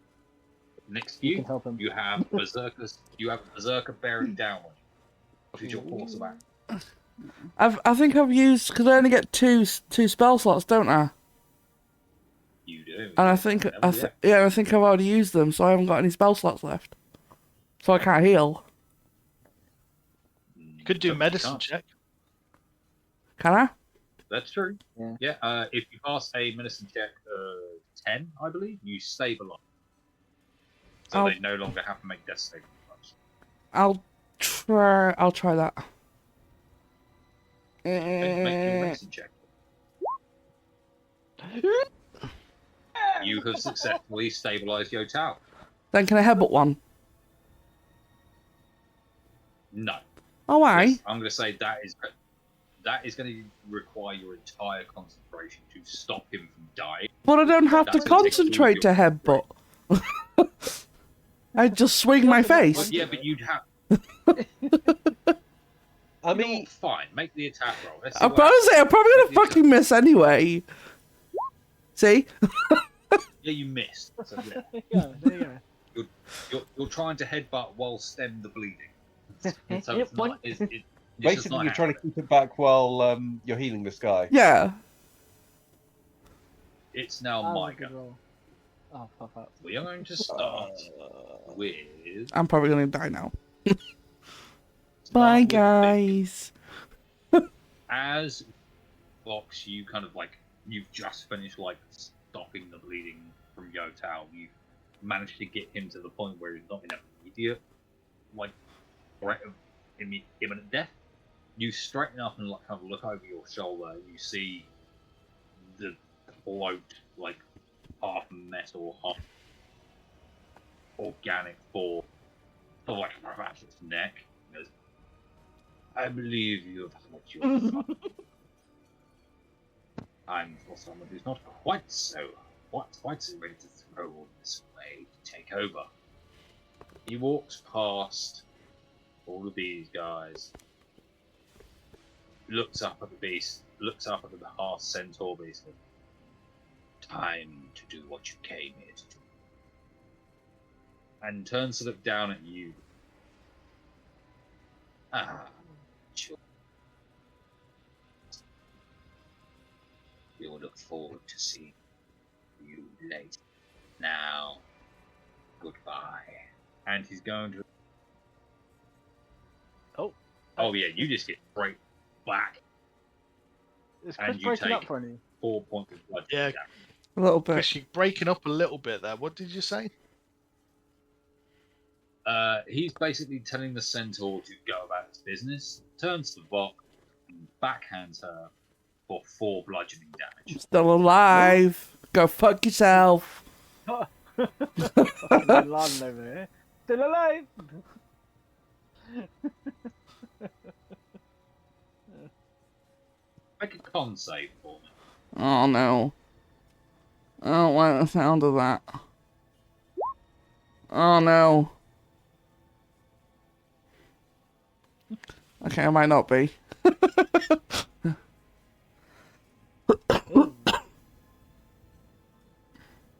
Next to You you, can help him. you have berserkers. You have a berserker bearing down on you. What is your course of action? I think I've used because I only get two spell slots, don't I? You do. And I think Yeah, I think I've already used them, so I haven't got any spell slots left. So I can't heal. You could do a medicine can't. check. Can I? That's true. Yeah. If you pass a medicine check 10, I believe, you stabilize. So Oh. they no longer have to make death saving throws. I'll try that. Okay, make your medicine check. You have successfully stabilized Yotal. Then can I headbutt one? No. Oh, why? Yes, I'm going to say that is going to require your entire concentration to stop him from dying. But I don't have to That's gonna take all concentrate to your headbutt. I just swing my face. Yeah, but you'd have. I You know mean, what? Fine. Make the attack roll. Let's see I'm what probably happens. I'm probably Make gonna the fucking miss anyway. See? Yeah, you missed. So, yeah. There you go. There you go. You're trying to headbutt while stem the bleeding. So it's Boink. not. It's just basically, not you're trying to happening. keep it back while you're healing this guy. Yeah. It's now That was my a good go. roll. Oh, fuck up. We are going to start with. I'm probably gonna die now. start Bye, with the big guys. As Vox, you kind of like you've just finished like stopping the bleeding from Yotao. You've managed to get him to the point where he's not in immediate like threat of imminent death. You straighten up and like kind of look over your shoulder. You see the float like half metal, half organic form of like perhaps its neck. He goes, I believe you have had your fun. I'm for someone who's not quite so ready to throw all this away to take over. He walks past all of these guys, looks up at the beast, looks up at the half centaur beast. Time to do what you came here to do. And turns to look down at you. Ah, sure. We will look forward to seeing you later. Now, goodbye. And he's going to. Oh. Oh yeah, you just get straight back. Is And Chris you breaking up take- for any? 4 points of blood. Yeah. damage. A little bit. Chris, you're breaking up a little bit there. What did you say? He's basically telling the centaur to go about his business. Turns to Vok and backhands her for 4 bludgeoning damage. Still alive. Go fuck yourself. Fucking Bin Laden over here. Still alive! Make a con save for me. Oh no. I don't like the sound of that. Oh no. Okay, I might not be.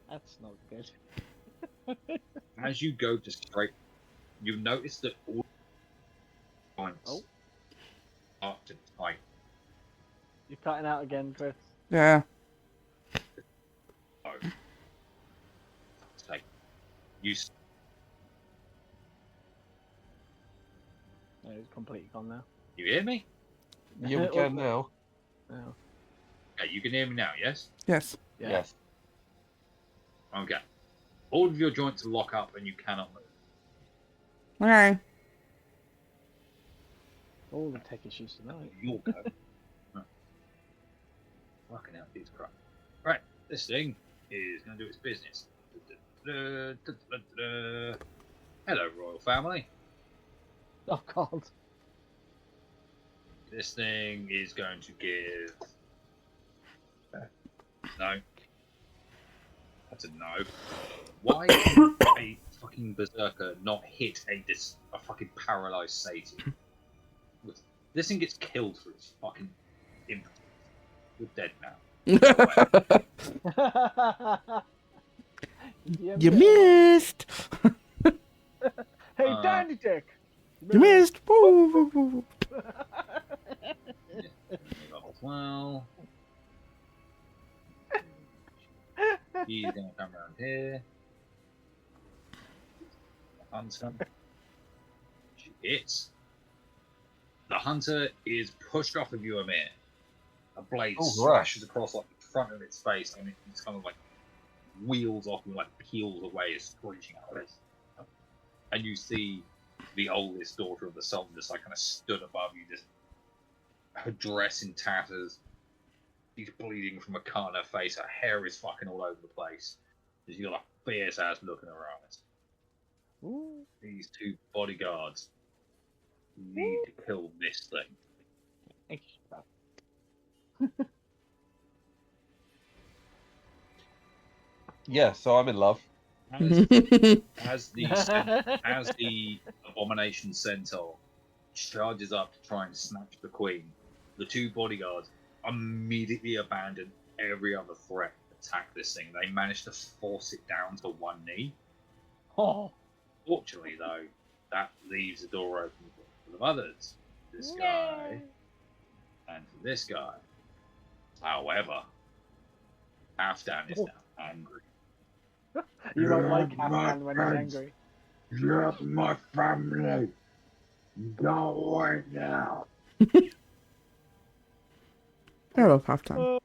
That's not good. As you go to straight, you notice that all points Oh. are to tight. You're cutting out again, Chris. Yeah. Oh. Fuck's sake. You No, it's completely gone now. you hear me? Yeah, we can now. Oh. Okay, you can hear me now. Yes. Yes. Yeah. Yes. Okay. All of your joints lock up and you cannot move. Okay. All the tech issues tonight. You'll go. Right. Fucking hell, Jesus Christ. Right, this thing is going to do its business. Hello, royal family. Oh god. This thing is going to give. No. That's a no. Why can a fucking berserker not hit a fucking paralyzed Satan? This thing gets killed for its fucking impotence. You're dead now. You missed. Hey, Dandy Dick! You missed. Woo, woo, woo, woo. Well, he's gonna come around here. Hunter. She hits. The hunter is pushed off of you, Amir. A blade Oh, slashes across like the front of its face, and it's kind of like wheels off and like peels away, screeching at it. And you see the oldest daughter of the Sultan just like kind of stood above you, just her dress in tatters. She's bleeding from a cut on her face. Her hair is fucking all over the place. She's got a fierce ass look in her eyes. Ooh. These 2 bodyguards need to kill this thing. Thank you. Yeah, so I'm in love. As the abomination centaur charges up to try and snatch the queen. The two bodyguards immediately abandon every other threat. Attack this thing. They manage to force it down to one knee. Oh, Fortunately, though, that leaves the door open for the others. This guy and for this guy. However, Halfdan is now angry. you won't like Halfdan when he's angry. You're my family. Go away now. I love halftime.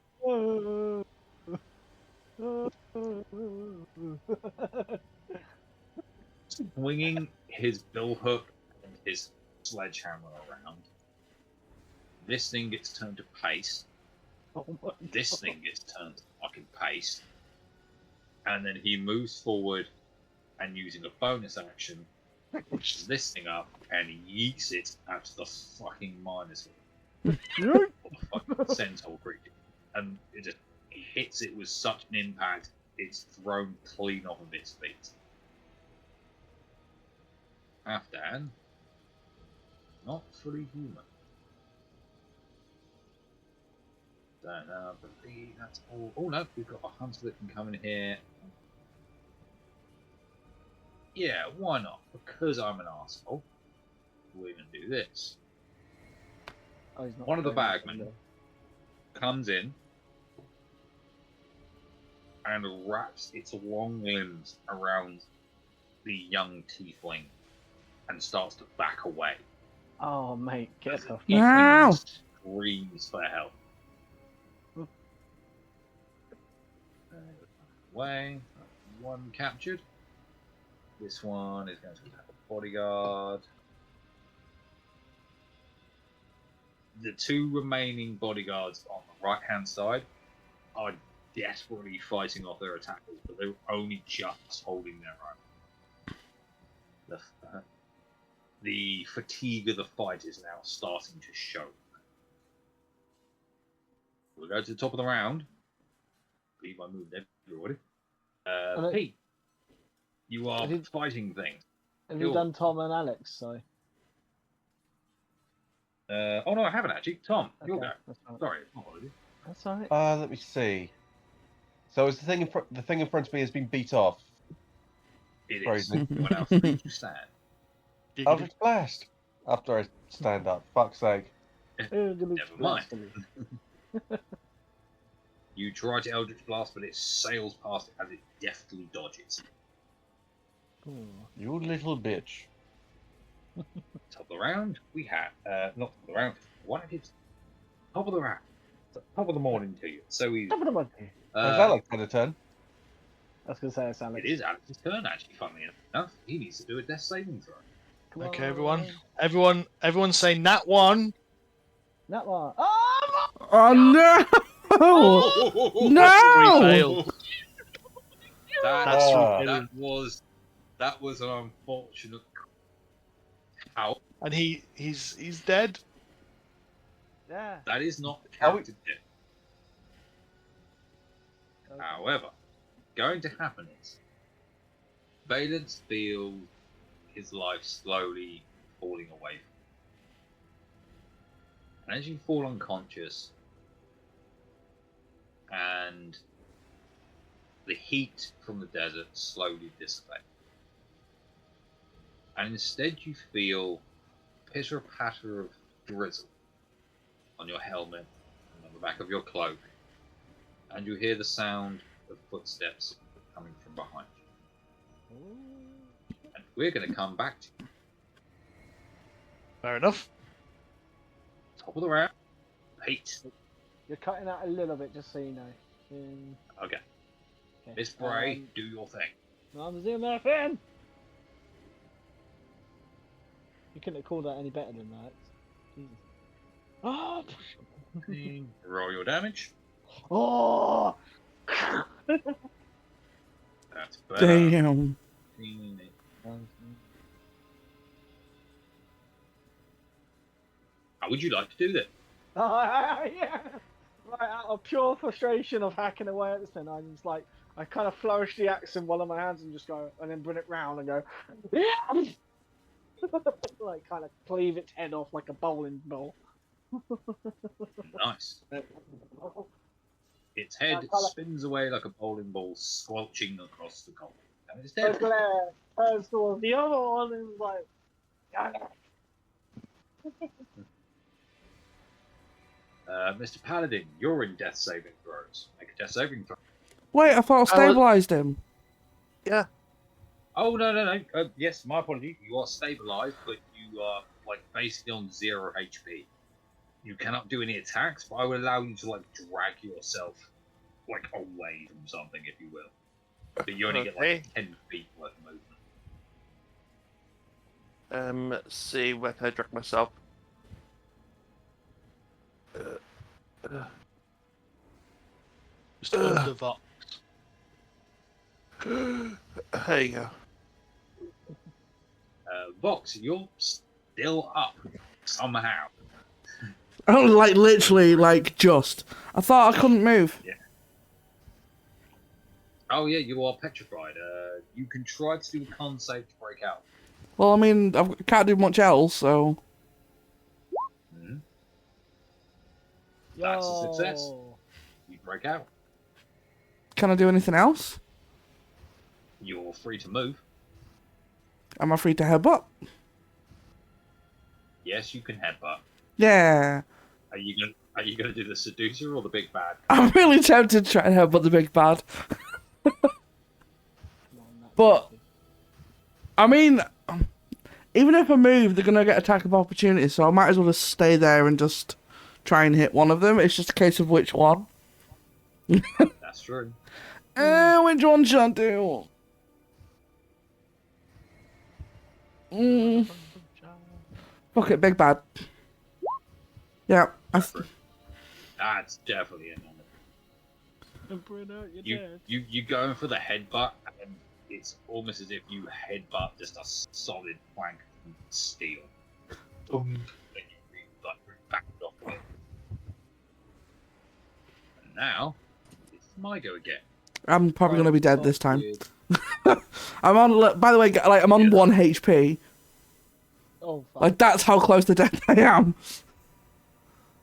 Swinging his billhook and his sledgehammer around. This thing gets turned to paste. Oh my This God. thing gets turned to fucking paste. And then he moves forward and using a bonus action, pushes this thing up and yeets it out to the fucking miners. Or the fucking centaur creature. And it just hits it with such an impact, it's thrown clean off of its feet. Halfdan, not fully human. Don't know, but that's all. Oh no, we've got a hunter that can come in here. Yeah, why not? Because I'm an asshole. We're gonna do this. Oh, he's not One of the very much bagmen in comes in and wraps its long limbs around the young tiefling and starts to back away. there. Oh, mate, get the fuck He Wow. screams for help. Away. One captured. This one is going to attack the bodyguard. The two remaining bodyguards on the right-hand side are desperately fighting off their attackers, but they're only just holding their own. The fatigue of the fight is now starting to show. We'll go to the top of the round. Pete, I moved everybody. Hello. Pete, you are Have you- fighting things. Have you Cool. done Tom and Alex? So Oh no, I haven't actually. Tom, you'll okay, go. that's all right. Sorry, apologies. That's all right. Let me see. So is the thing in front of me has been beat off. It is. Crazy. Anyone else free to stand? Eldritch Blast. After I stand up. Fuck's sake. Never mind. You try to Eldritch Blast, but it sails past it as it deftly dodges. You little bitch. Top of the round, we have not top of the round. What it is? Top of the round. Top of the morning to you. So easy. Top of the one. Has Alex had a turn? I was gonna say it's Alex. It is Alex's turn, actually. Funnily enough, he needs to do a death saving throw. Come Okay, on. everyone say nat 1. That one. Oh, Oh no! No! Failed. That's Oh. That was an unfortunate. How? And he's dead. yeah. That is not Are we- counted yet. However, going to happen is Valence feels his life slowly falling away from him. And as you fall unconscious and the heat from the desert slowly dissipates, and instead you feel pitter patter of drizzle on your helmet and on the back of your cloak, and you hear the sound of footsteps coming from behind you. And we're going to come back to you. Fair enough. Top of the round, Pete. You're cutting out a little bit, just so you know. Okay, Okay. Miss Bray, do your thing. I'm zooming in. You couldn't have called that any better than that. Jesus. Oh! Roll your damage. Oh! That's better. Damn. How would you like to do that? Yeah. Right, out of pure frustration of hacking away at this thing, I just like I kind of flourish the axe in one of my hands and just go, and then bring it round and go, yeah. like kind of cleave its head off like a bowling ball. Nice. Its head spins away like a bowling ball, squelching across the goal. And it's dead. Claire turns towards the other one and is like, Mr. Paladin, you're in death saving throws. Make a death saving throw. Wait, I thought I stabilized him. Oh, no. Yes, my apologies. You are stabilized, but you are like basically on 0 HP. You cannot do any attacks, but I will allow you to like drag yourself like away from something, if you will. But you only get like 10 feet worth of movement. Let's see, where can I direct myself? Just under Vox. There you go. Vox, you're still up somehow. Oh, like literally, like just. I thought I couldn't move. Yeah. Oh yeah, you are petrified. You can try to do a con save to break out. Well, I mean, I can't do much else, so. Mhm. That's a success. Yo. You break out. Can I do anything else? You're free to move. Am I free to headbutt? Yes, you can headbutt. Yeah. Are you gonna do the seducer or the big bad? I'm really tempted to try and headbutt the big bad. But, I mean, even if I move, they're going to get attack of opportunity, so I might as well just stay there and just try and hit one of them. It's just a case of which one. That's true. Which one should I do? Fuck it, big bad. Yeah. That's definitely a You going for the headbutt, and it's almost as if you headbutt just a solid plank of steel. Then you back off of it. And now it's my go again. I'm probably going to be dead this time. I'm on, by the way, like, I'm on 1 HP. Oh, fuck. Like, that's how close to death I am.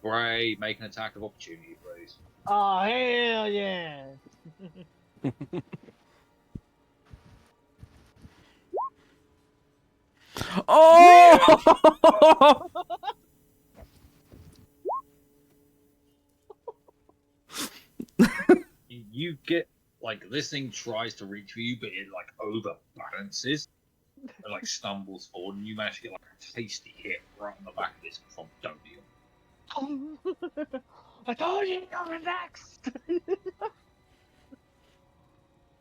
Gray, make an attack of opportunity, please. Oh, hell yeah. Oh! You get, like, this thing tries to reach for you, but it, like, overbalances and, like, stumbles forward, and you manage to get, like, a tasty hit right on the back of this Croptonium. I told you to relax.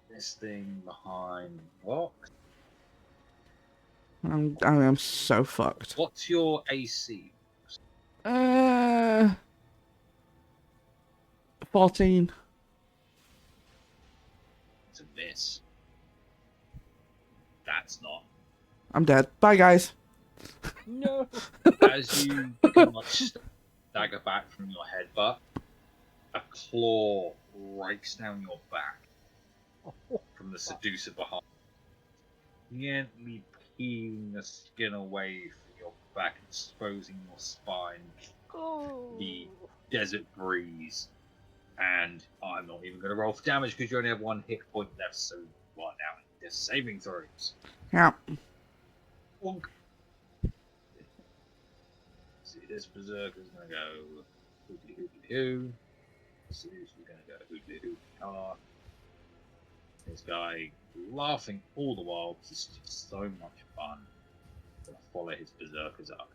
This thing behind what? I am so fucked. What's your AC? 14. It's a miss. That's not. I'm dead. Bye, guys. No. As you pretty much stagger back from your headbutt, a claw rakes down your back from the seducer behind, gently peeling the skin away from your back, exposing your spine, the desert breeze. And I'm not even going to roll for damage because you only have 1 hit point left, so right now it's saving throws. Yeah. Bonk. See, this berserker's going to go hoopty hoopty hoo. See, we're going to go hoopty hoopty ha. This guy laughing all the while because it's just so much fun to follow his berserkers up.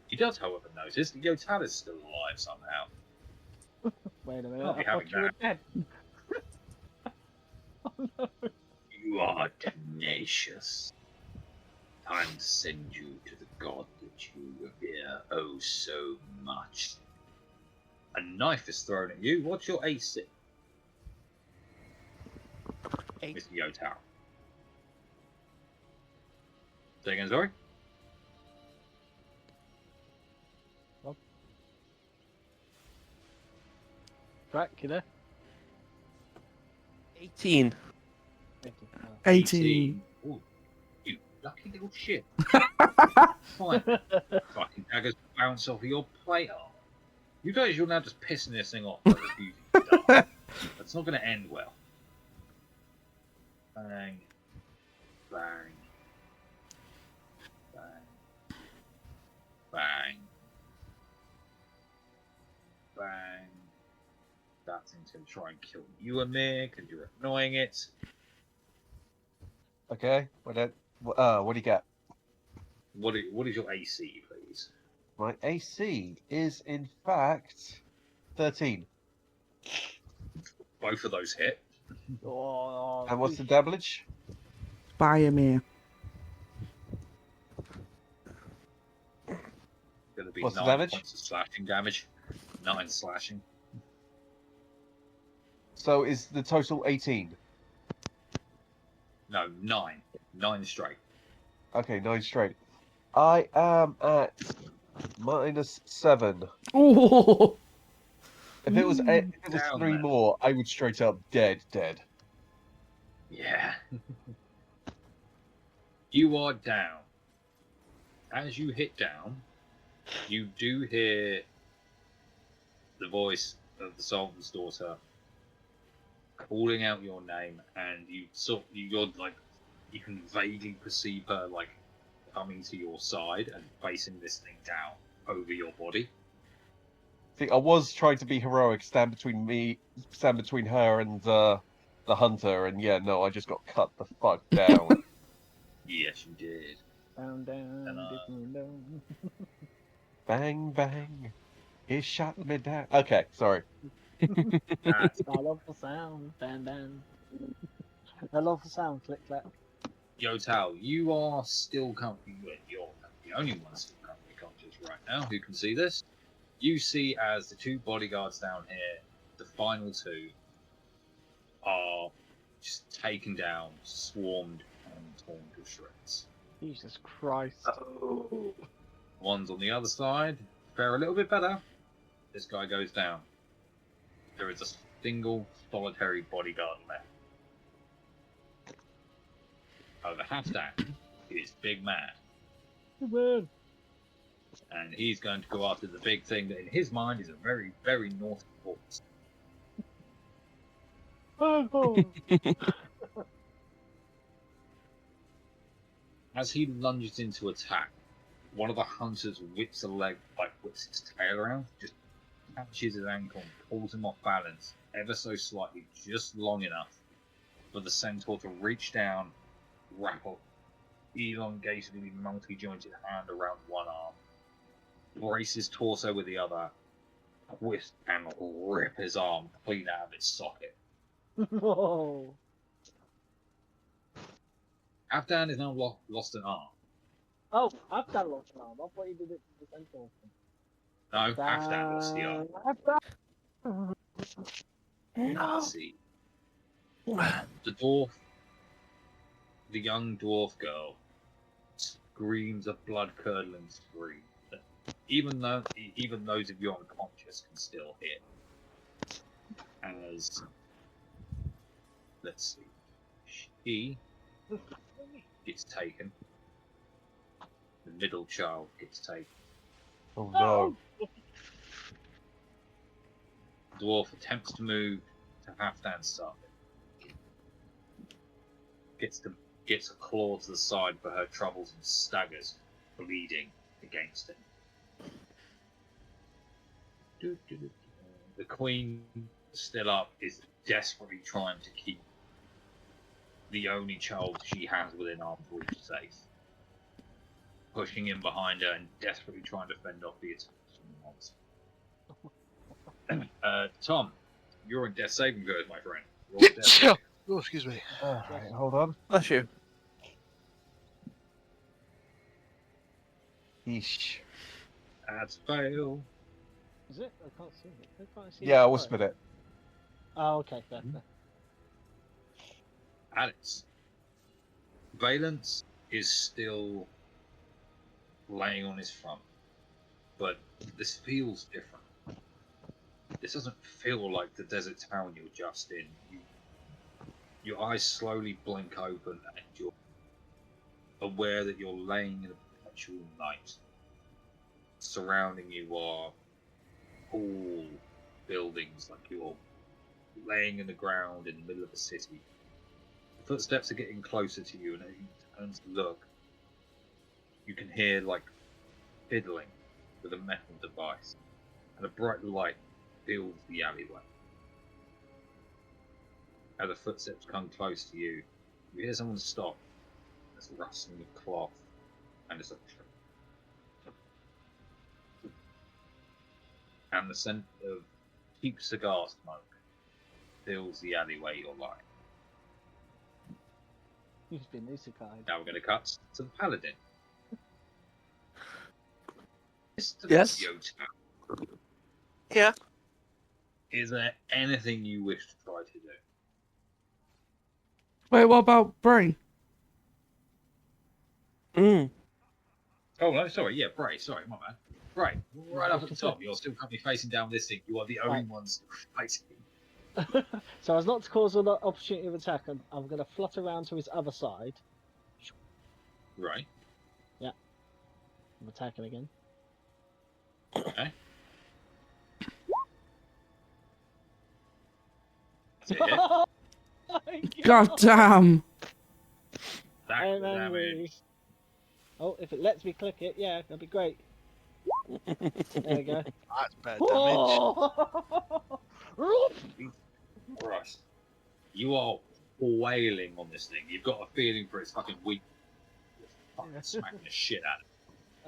He does, however, notice that Yotal is still alive somehow. Wait a minute. I'll be I thought having you were that. dead. You are tenacious. Time to send you to the god that you revere oh so much. A knife is thrown at you. What's your AC? 8. Mr. Yotal. Say again, sorry? Crack, you there? 18. 18. 18. Ooh. lucky little shit. Fine. Fucking daggers bounce off of your plate armor. You guys, you're now just pissing this thing off by refusing to die. That's not going to end well. Bang. Bang. Bang. Bang. Bang. That thing's going to try and kill you, Amir, because you're annoying it. Okay. What do you get? What is your AC, please? My AC is in fact 13. Both of those hit. Oh, And what's the damage? Buy him here. Going to be What's the 9 damage? points of slashing damage. 9 slashing. So is the total 18? No, 9. 9 straight. Okay, 9 straight. I am at -7. Oh, If it was if it was Down 3 there. more, I would straight up dead. Yeah. You are down. As you hit down, you do hear the voice of the Sultan's daughter calling out your name, and you're like, you can vaguely perceive her like coming to your side and facing this thing down over your body. See, I was trying to be heroic, stand between her and the hunter, and yeah, no, I just got cut the fuck down. Yes, you did. down, down, And, down, down. Bang bang, he shot me down. Okay, sorry. That's I love the sound. Dan, dan. I love the sound. Click, clack. Yotal, you are still comfortably. You're the only one still comfortably conscious right now who can see this. You see as the 2 bodyguards down here, the final 2, are just taken down, swarmed, and torn to shreds. Jesus Christ. One's on the other side, fare a little bit better. This guy goes down. There is a single solitary bodyguard left. Over Halfdan is Big Man, Man. and he's going to go after the big thing that in his mind is a very, very naughty horse. Oh. As he lunges into attack, one of the hunters whips its tail around, just catches his ankle and pulls him off balance ever so slightly, just long enough for the centaur to reach down, wrap a elongatedly multi-jointed hand around one arm, brace his torso with the other, twist and rip his arm clean out of its socket. Whoa. Afghan is now lost an arm. Oh, I've done lost an arm. I thought you did it to the centaur. No, Afghan lost the arm. Let's see. The dwarf, the young dwarf girl, screams a blood-curdling scream that even those of you unconscious can still hear. As, let's see, she gets taken. The middle child gets taken. Oh no. The dwarf attempts to move to Halfdan's side. Gets a claw to the side for her troubles and staggers, bleeding against him. The queen, still up, is desperately trying to keep the only child she has within arm's reach safe. Pushing in behind her and desperately trying to fend off the attacks from the monster. Tom, you're in death saving throws, my friend. Roll death Sure. saving. Oh, excuse me. Alright, hold on. Bless you. Yeesh. That's fail. Is it? I can't see it. I can't see Yeah, I it. whispered it. Oh, okay. Fair, fair. Alex. Valence is still laying on his front, but this feels different. This doesn't feel like the desert town you're just in. Your eyes slowly blink open, and aware that you're laying in a perpetual night. Surrounding you are tall buildings, like you're laying in the ground in the middle of a city. The footsteps are getting closer to you, and as you turn to look, you can hear like fiddling with a metal device, and a bright light fills the alleyway. As the footsteps come close to you, you hear someone stop. There's a rustling of cloth, and it's a and the scent of cheap cigar smoke fills the alleyway you're lying. He's been isekai. Now we're going to cut to the paladin. Mr. Yes? Yota, Yeah. is there anything you wish to try to do? Wait, what about Brain? Mm. Oh no, sorry, yeah, Bray, sorry, my bad. Right, right up at the top, you're still currently facing down this thing. You are the only Right. ones fighting. So as not to cause an opportunity of attack, I'm going to flutter around to his other side. Right, I'm attacking again. okay. That's it. Oh my God damn! That's And the then damage. we- Oh, if it lets me click it, yeah, that'd be great. There we go. That's bad damage. Oh! Christ. You are wailing on this thing. You've got a feeling for its fucking weak. You're fucking smacking the shit out of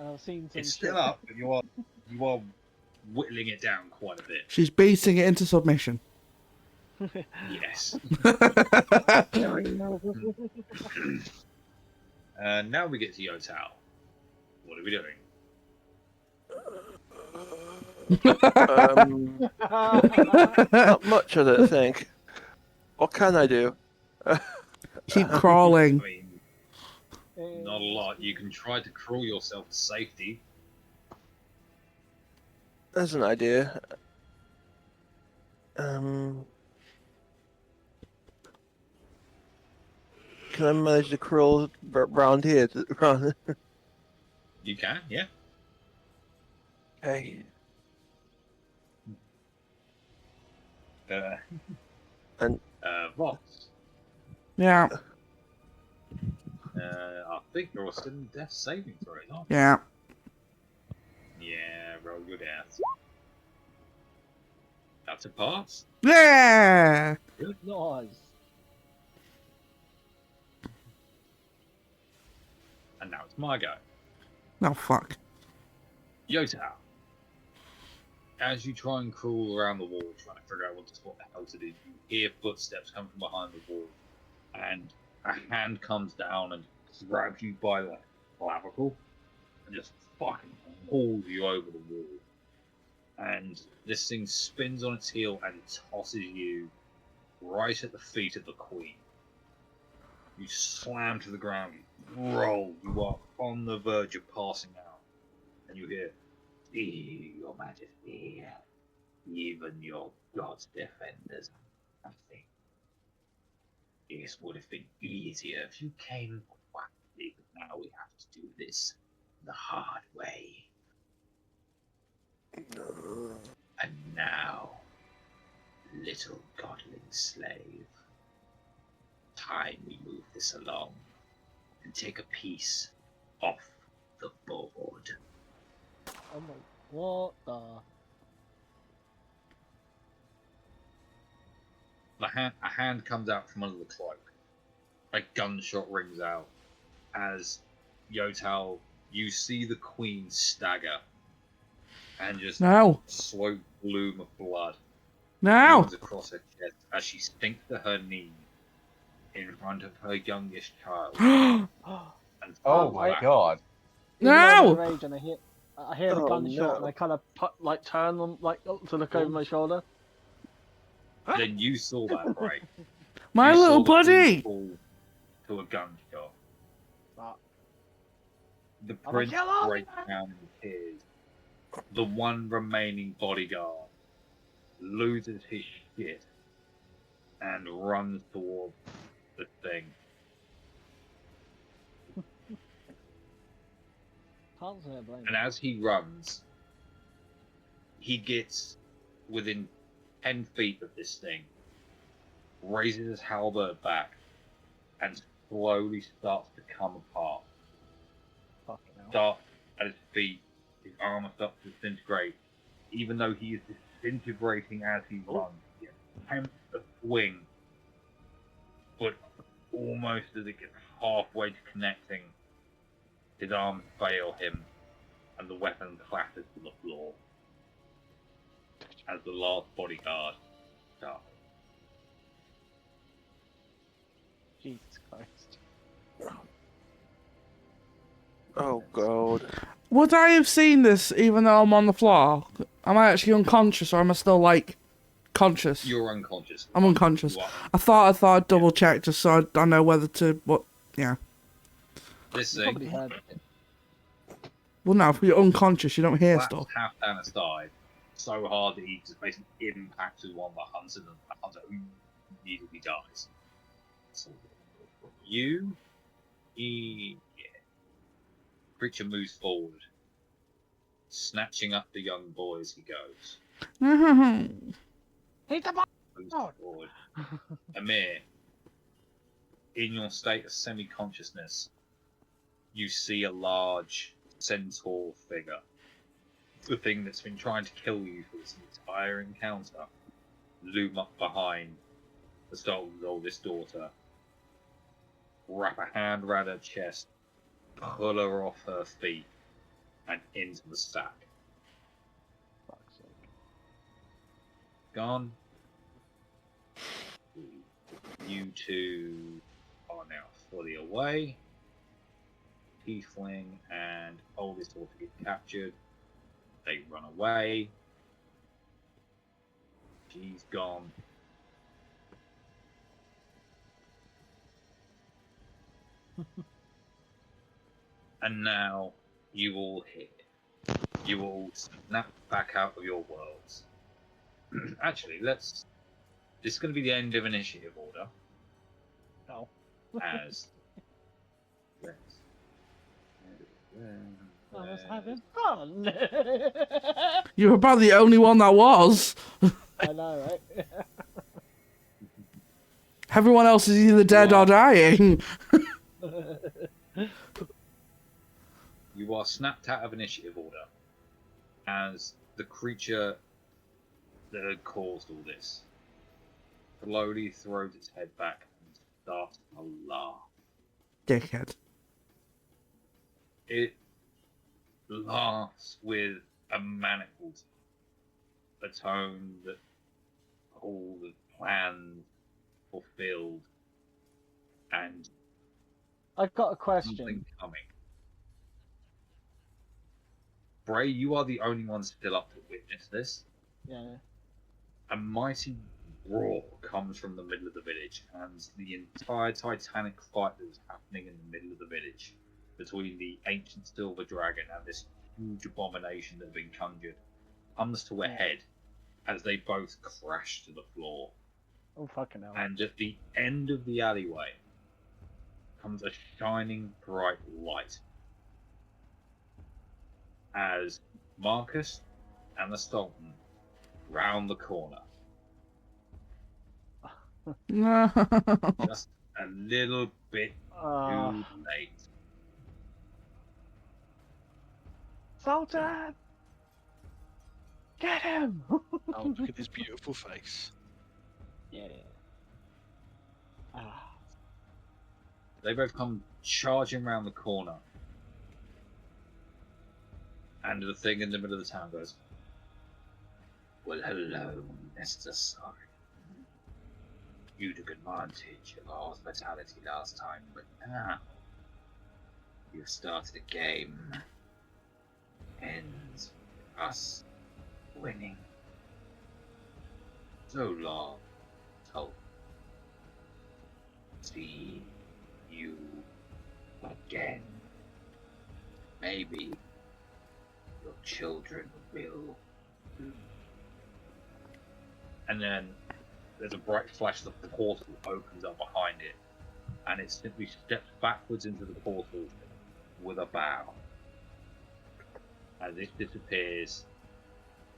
it. I've seen some It's shit. still up, but you are whittling it down quite a bit. She's beating it into submission. Yes. Now we get to Yotal. What are we doing? Not much, I don't think. What can I do? Keep crawling. I mean, not a lot. You can try to crawl yourself to safety. There's an idea. Can I manage to crawl round here? Round... You can, yeah. Okay. Vox. Yeah, I think you're still in death saving throw, aren't yeah. you? Yeah, roll your death. That's a pass. Yeah! Nice. And now it's my go. Oh, fuck. Yotal. As you try and crawl around the wall, trying to figure out what the hell to do, you hear footsteps come from behind the wall, and a hand comes down and grabs you by the clavicle and just fucking pulls you over the wall. And this thing spins on its heel and tosses you right at the feet of the queen. You slam to the ground, you roll, you are on the verge of passing out, and you hear, Your Majesty, even your god's defenders are nothing. This would have been easier if you came quietly, but now we have to do this the hard way. And now, little godling slave, time we move this along and take a piece off the board. Oh my, what the? A hand comes out from under the cloak. A gunshot rings out. As Yotal, you see the queen stagger and just No. slow bloom of blood No! runs across her chest as she sinks to her knee in front of her youngest child. And Oh falls my back. god. Even though I'm No! enraged and I hear the Oh, gunshot no. and I kind of turn on to look over my shoulder. Then you saw that, right? My You little saw the buddy! queen fall to a gunshot. But The I'm prince like, "Kill him!" breaks down in tears. The one remaining bodyguard loses his shit and runs towards the thing. can't say I blame And as he runs, he gets within 10 feet of this thing, raises his halberd back, and slowly starts to come apart. Fucking hell. Starts at his feet, his armor starts to disintegrate. Even though he is disintegrating as he runs, he attempts to swing, but almost as it gets halfway to connecting, his arms fail him, and the weapon clatters to the floor as the last bodyguard dies. Jesus Christ. Oh god. Would I have seen this even though I'm on the floor? Am I actually unconscious or am I still like conscious? You're unconscious. I'm unconscious. You are. I thought I'd double check just so I know whether to what. Yeah. This You thing, probably heard it. Well, no, if you're unconscious, you don't hear slaps stuff. half down aside so hard that he just basically impacts with one of the hunters, and the hunter immediately dies. So, creature moves forward, snatching up the young boy as he goes. He's the Moves forward. Amir, in your state of semi-consciousness, you see a large centaur figure. The thing that's been trying to kill you for this entire encounter loom up behind the Sultan's oldest daughter, wrap a hand around her chest, pull her off her feet, and into the sack. fuck's sake. Gone. You two are now fully away. Tiefling and oldest daughter get captured. They run away. She's gone. And now you all hit. You all snap back out of your worlds. Actually, this is going to be the end of initiative order. No. As I was having fun. You're about the only one that was. I know, right? Everyone else is either dead or dying. you are snapped out of initiative order as the creature that had caused all this slowly throws its head back and starts to laugh. Dickhead. It laughs with a manacled, a tone that all the plans fulfilled and I've got a question. something coming. Bray, you are the only one still up to witness this. Yeah. A mighty roar comes from the middle of the village, and the entire titanic fight that was happening in the middle of the village between the ancient silver dragon and this huge abomination that had been conjured comes to a head as they both crash to the floor. Oh, fucking hell. And at the end of the alleyway comes a shining bright light as Marcus and the Sultan round the corner. No. Just a little bit too late. Sultan! Get him! Oh, look at his beautiful face. Yeah. Ah. They both come charging round the corner. And the thing in the middle of the town goes, "Well, hello, Mr. Sorry. You took advantage of our hospitality last time, but now you've started a game. Ends with us winning. So long, Tulp. See you again. Maybe your children will." And then there's a bright flash, the portal opens up behind it, and it simply steps backwards into the portal with a bow. as it disappears,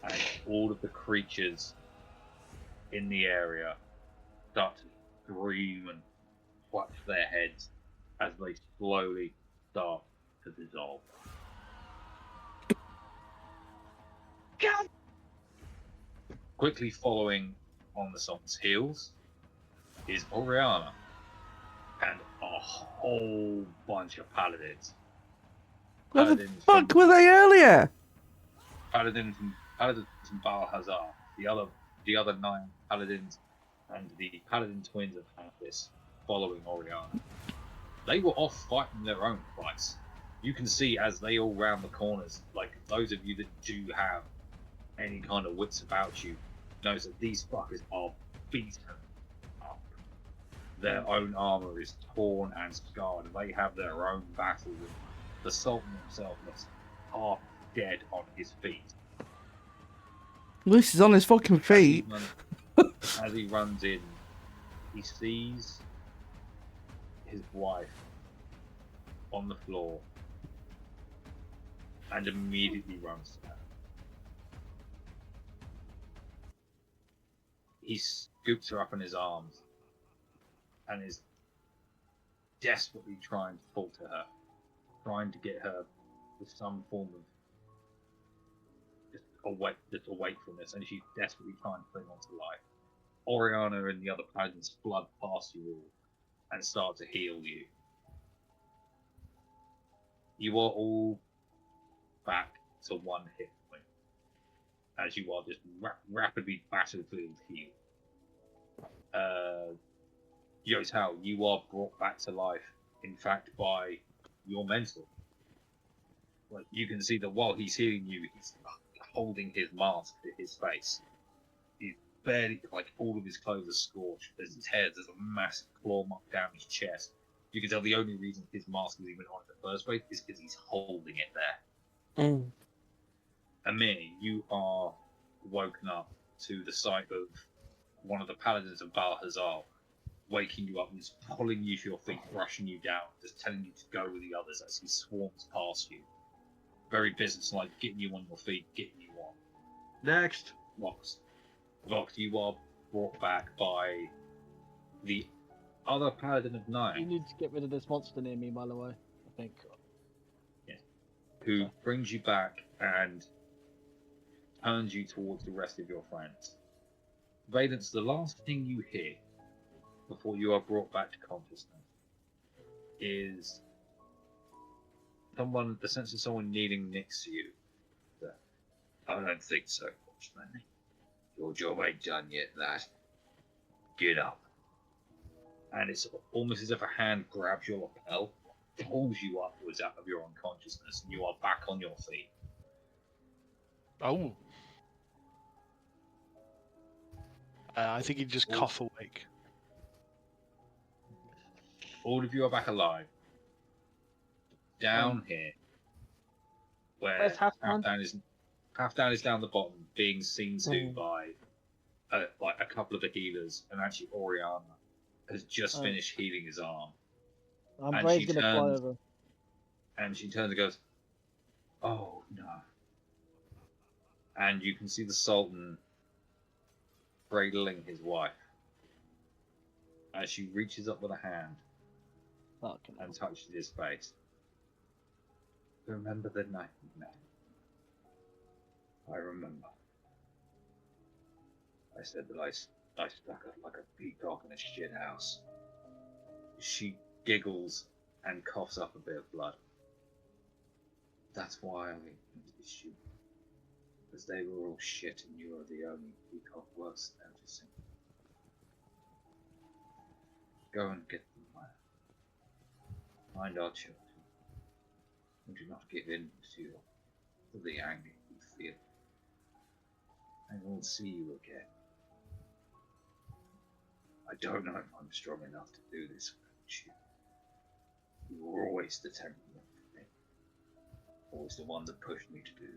and all of the creatures in the area start to scream and clutch their heads as they slowly start to dissolve. Quickly following on the song's heels is Oriana and a whole bunch of paladins. Where the Paladins fuck from- were they earlier? Paladins from Baal Hazar, the other 9 paladins, and the paladin twins of Atlas following Oriana. They were off fighting their own fights. You can see as they all round the corners, like those of you that do have any kind of wits about you, knows that these fuckers are beaten up. Their own armor is torn and scarred. They have their own battle with the Sultan himself that's half dead on his feet. At least he's on his fucking feet. As he runs in, he sees his wife on the floor and immediately runs to her. He scoops her up in his arms and is desperately trying to talk to her, trying to get her to some form of just a wakefulness, and she's desperately trying to cling on to life. Oriana and the other paladins flood past you all and start to heal you. You are all back to 1 hit point as you are just rapidly battlefield healed. Yotal, you are brought back to life, in fact, by your mentor. Like, you can see that while he's healing you, he's holding his mask to his face. He's barely, like, all of his clothes are scorched. There's tears, there's a massive claw mark down his chest. You can tell the only reason his mask is even on in the first place is because he's holding it there. Amir, you are woken up to the sight of one of the paladins of Baal Hazar waking you up and just pulling you to your feet, brushing you down, just telling you to go with the others as he swarms past you. Very businesslike, getting you on your feet, getting you on. Next. Vox, you are brought back by the other paladin of You 9, need to get rid of this monster near me, by the way. I think. who brings you back and turns you towards the rest of your friends. Valence, the last thing you hear before you are brought back to consciousness is the sense of someone kneeling next to you. I don't think so, Watchman. Your job ain't done yet, lad. Get up. And it's almost as if a hand grabs your lapel, pulls you upwards out of your unconsciousness, and you are back on your feet. Oh. I think he'd just cough awake. All of you are back alive. Down here, where Where's Halfdan? Halfdan is down the bottom, being seen to by like a couple of the healers, and actually Oriana has just finished healing his arm, I'm And brave she gonna fly turns- over. and she turns and goes, "Oh no!" And you can see the Sultan cradling his wife as she reaches up with a hand Fucking hell. and touches his face. Remember the night we met? I remember. I said that I stuck up like a peacock in a shit house. She giggles and coughs up a bit of blood. That's why I noticed you. Because they were all shit and you were the only peacock worth noticing. Go and get them, Maya. Find our children. And do not give in to the anger you feel. I will see you again. I don't know if I'm strong enough to do this without you. You were always the temperament for me. Always the one that pushed me to do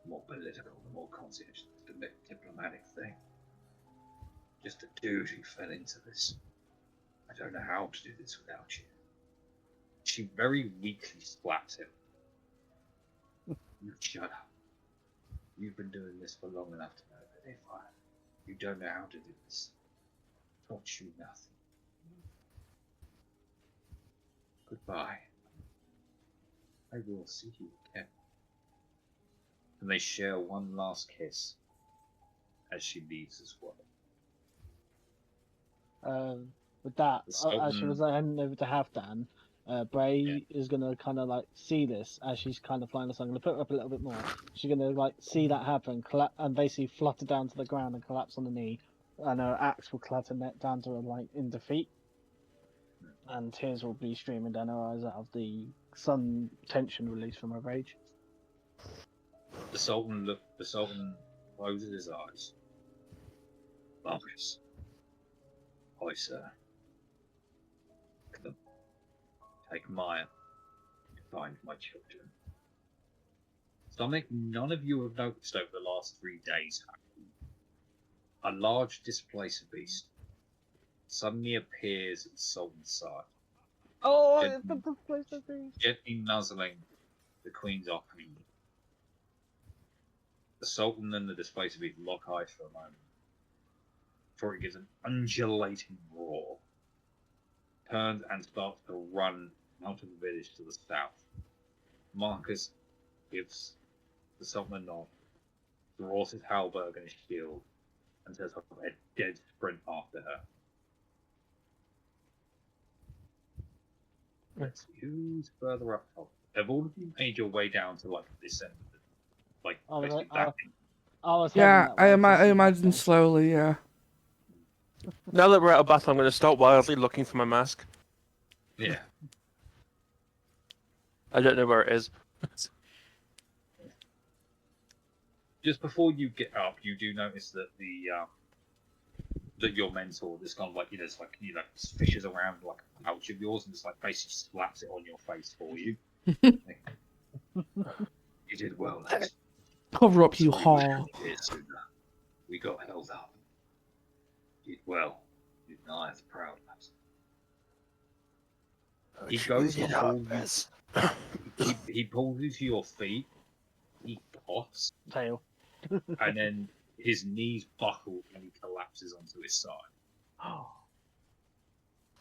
the more political, the more conscientious, the diplomatic thing. Just a dude who fell into this. I don't know how to do this without you. She very weakly slaps him. You shut up. You've been doing this for long enough to know that if you don't know how to do this, taught you nothing. Goodbye. I will see you again. And they share one last kiss as she leaves as well. With that, The as she was handing over to Halfdan, Bray is gonna kind of like see this as she's kind of flying this. I'm gonna put her up a little bit more. She's gonna like see that happen, and basically flutter down to the ground and collapse on the knee, and her axe will clatter down to her like in defeat, and tears will be streaming down her eyes out of the sun tension released from her rage. The Sultan closes his eyes. Marcus. Hi, sir. Come. Take Maya to find my children. Something none of you have noticed over the last 3 days. A large displacer beast suddenly appears at the Sultan's side. Oh, Gently- it's the displacer beast. Gently nuzzling the Queen's offering. The Sultan and the displacer beast lock eyes for a moment, before it gives an undulating roar, turns and starts to run out of the village to the south. Marcus gives the Sultan a nod, draws his halberd and his shield, and sets up a dead sprint after her. Let's see who's further up top. Have all of you made your way down to like this end of the, like Oh, basically right, that end? I was Yeah, heading that way to I see imagine Halfdan. slowly. Yeah. Now that we're out of battle, I'm going to start wildly looking for my mask. Yeah. I don't know where it is. Just before you get up, you do notice that that your mentor just kind of like it's like fishes around like a pouch of yours and just like basically slaps it on your face for you. You did well, lad. Cover up, you Sorry we whore. weren't here sooner. We got held up. You did well. You did I as proud lad. He goes to hold you. He pulls you to your feet. He coughs, Tail. and then his knees buckle and he collapses onto his side. Oh,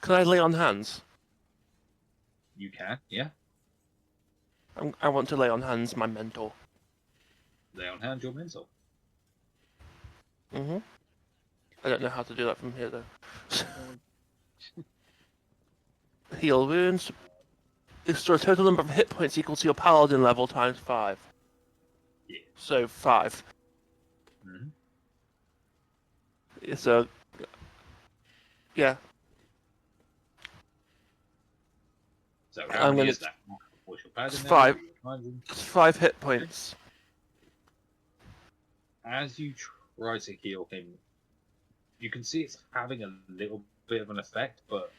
Can I lay on hands? You can, yeah. I want to lay on hands, my mentor. Lay on hand your mentor. Mm-hmm. I don't know how to do that from here, though. Heal wounds. Restore a total number of hit points equal to your paladin level times 5. Yeah. So 5. Mm-hmm. So, yeah. So how I'm many gonna- is that? What's your paladin It's now? 5. Your paladin? It's 5 hit points. As you try to heal him, you can see it's having a little bit of an effect, but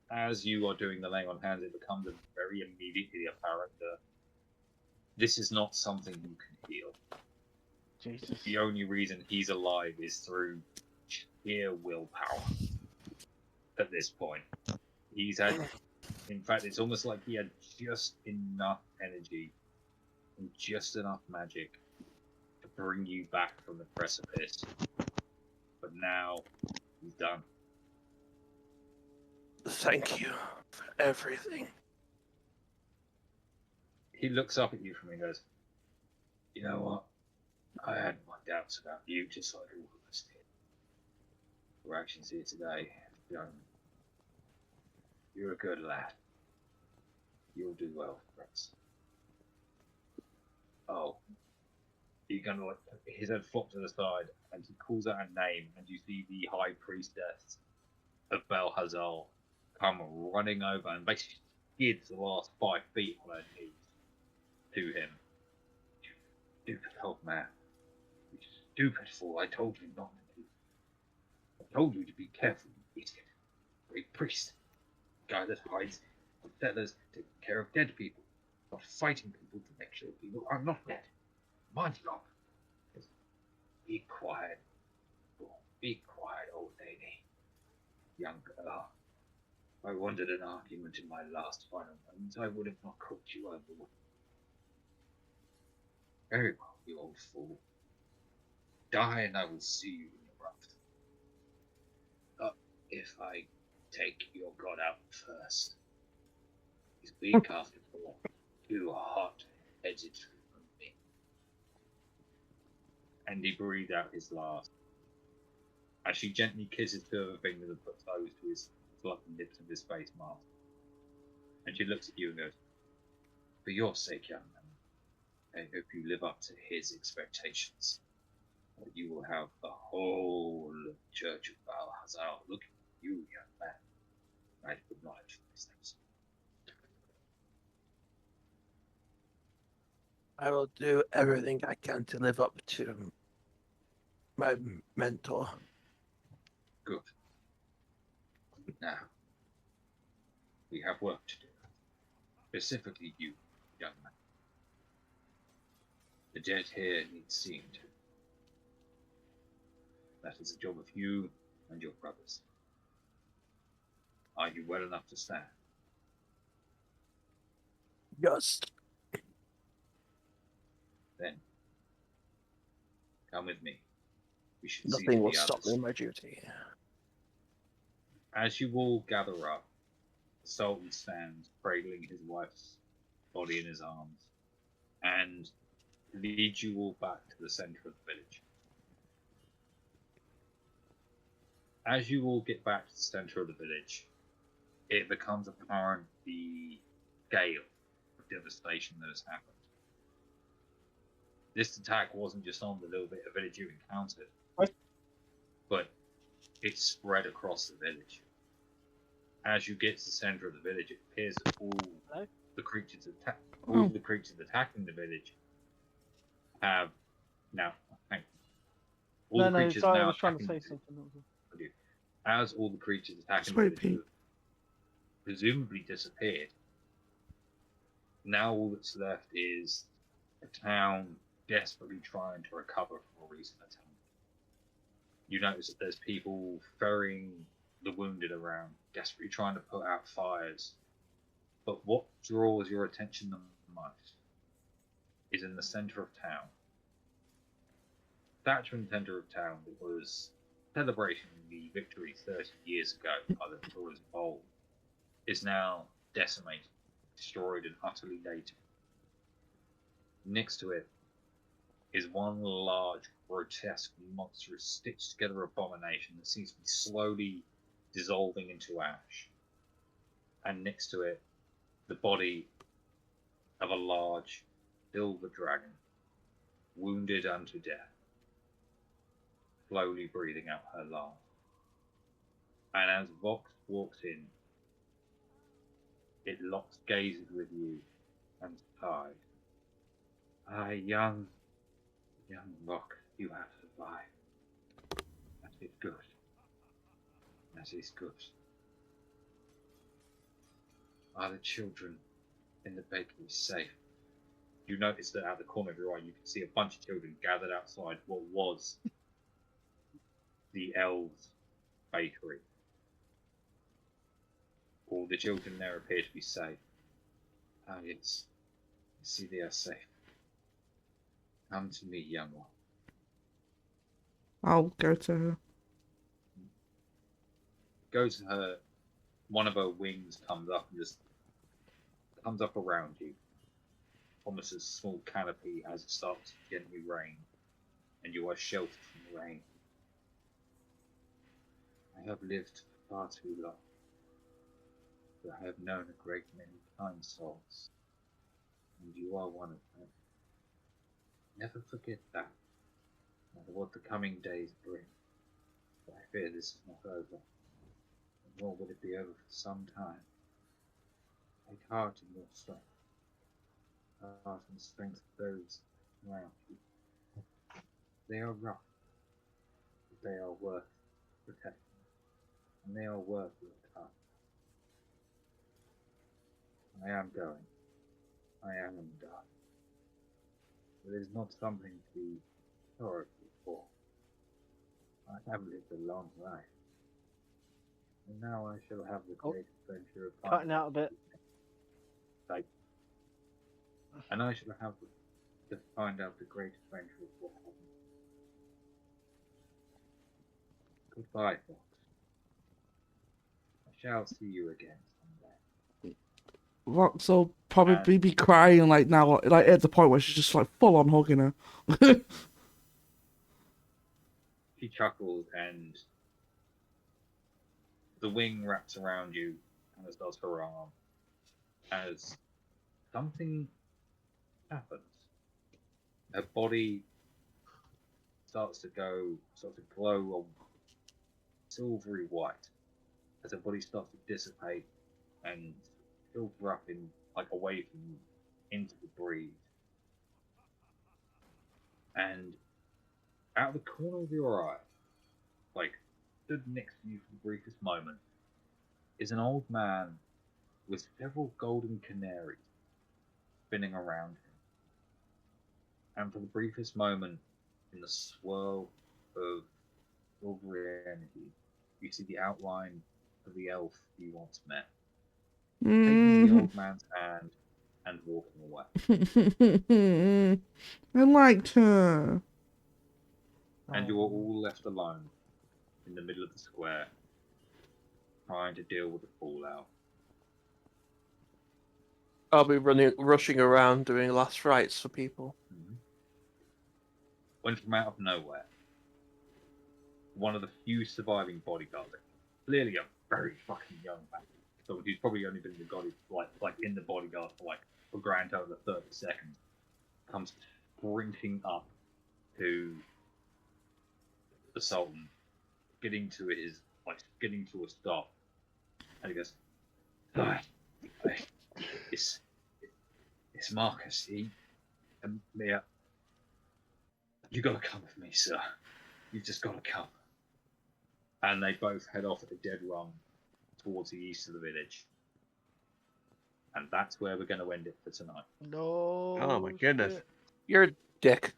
as you are doing the laying on hands, it becomes very immediately apparent that this is not something you can heal. Jesus. The only reason he's alive is through sheer willpower. At this point, he's had, in fact, it's almost like he had just enough energy and just enough magic to bring you back from the precipice. But now he's done. Thank you for everything. He looks up at you from and goes, "You know what? I had my doubts about you, just like all of us did. Your actions here today have shown you're a good lad. You'll do well for us." Oh, he kind of like his head flops to the side, and he calls out a name, and you see the High Priestess of Bel Hazal come running over and basically skids the last 5 feet on her knees to him. "You stupid old man. You stupid fool. I told you not to do. I told you to be careful, you idiot. Great priest. Guy that hides from settlers, taking care of dead people, not fighting people to make sure people are not dead. Mind you, be quiet. Be quiet, old lady. Young girl. If I wanted an argument in my last final moments, I would have not caught you over. Very well, you old fool. Die and I will see you in your raft. But if I take your god out first, he's weak after all, too hot-headed for me. And he breathed out his last. As she gently kisses two of her fingers and puts those to his fluffy lips and his face mask. And she looks at you and goes, for your sake, young man, I hope you live up to his expectations. Or you will have the whole Church of Baal-Hazal looking at you, young man. I would not advise that. I will do everything I can to live up to my mentor. Good. Now, we have work to do. Specifically you, young man. The dead here need seeing to. That is the job of you and your brothers. Are you well enough to stand? Yes. Then, come with me. We should see Nothing to will the stop others. me in my duty. As you all gather up, the Sultan stands cradling his wife's body in his arms and leads you all back to the center of the village. As you all get back to the center of the village, it becomes apparent the scale of devastation that has happened. This attack wasn't just on the little bit of village you encountered, but it spread across the village. As you get to the center of the village, it appears that all the creatures attacking the village have now. All the No, creatures sorry, I now was trying to attacking say the something. As all the creatures attacking Sorry, the village Pete. have presumably disappeared, now all that's left is a town desperately trying to recover from a recent attack. You notice that there's people ferrying the wounded around, desperately trying to put out fires. But what draws your attention the most is in the center of town. Thatcher in the center of town that was celebrating the victory 30 years ago by the Victoria's Bowl is now decimated, destroyed, and utterly laid. Next to it is one large, grotesque, monstrous, stitched together abomination that seems to be slowly dissolving into ash. And next to it, the body of a large silver dragon, wounded unto death, slowly breathing out her last. And as Vox walks in, it locks gazes with you and sighs. Ah, young Vox, you have survived. That is good. That is good. Are the children in the bakery safe? You notice that out of the corner of your eye, you can see a bunch of children gathered outside what was the elves' bakery. All the children there appear to be safe. Ah, yes. I see they are safe. Come to me, young one. I'll go to her. Go to her. One of her wings comes up and just comes up around you. Almost a small canopy as it starts to gently rain, and you are sheltered from the rain. I have lived far too long, but I have known a great many kind souls, and you are one of them. Never forget that, no matter what the coming days bring. But I fear this is not over, and nor will it be over for some time. Take heart in your strength. Heart and strength of those around you. They are rough, but they are worth protecting, and they are worth your time. I am going. I am dying. But it is not something to be sorrowful for. I have lived a long life, and now I shall have the great adventure of Cutting out a bit. and I shall have to find out the great adventure of what happened. Goodbye, Fox. I shall see you again someday. Vox will probably be crying like now, like at the point where she's just like full on hugging her. She chuckles and the wing wraps around you, and as does her arm, as something happens. Her body starts to glow a silvery white as her body starts to dissipate and filter up in like away from you into the breeze. And out of the corner of your eye, like stood next to you for the briefest moment, is an old man with several golden canaries spinning around him. And for the briefest moment, in the swirl of silvery energy, you see the outline of the elf you once met, taking the old man's hand and walking away. I liked her. And you are all left alone in the middle of the square, trying to deal with the fallout. I'll be rushing around doing last rites for people. When from out of nowhere, one of the few surviving bodyguards, clearly a very fucking young man, so he's probably only been in the like in the bodyguard for like a grand total of 30 seconds, comes sprinting up to the Sultan, getting to a stop, and he goes, it's Marcus. Mia, you gotta come with me, sir. You just gotta come. And they both head off at a dead run towards the east of the village. And that's where we're going to end it for tonight. No. Oh my goodness. shit. You're a dick.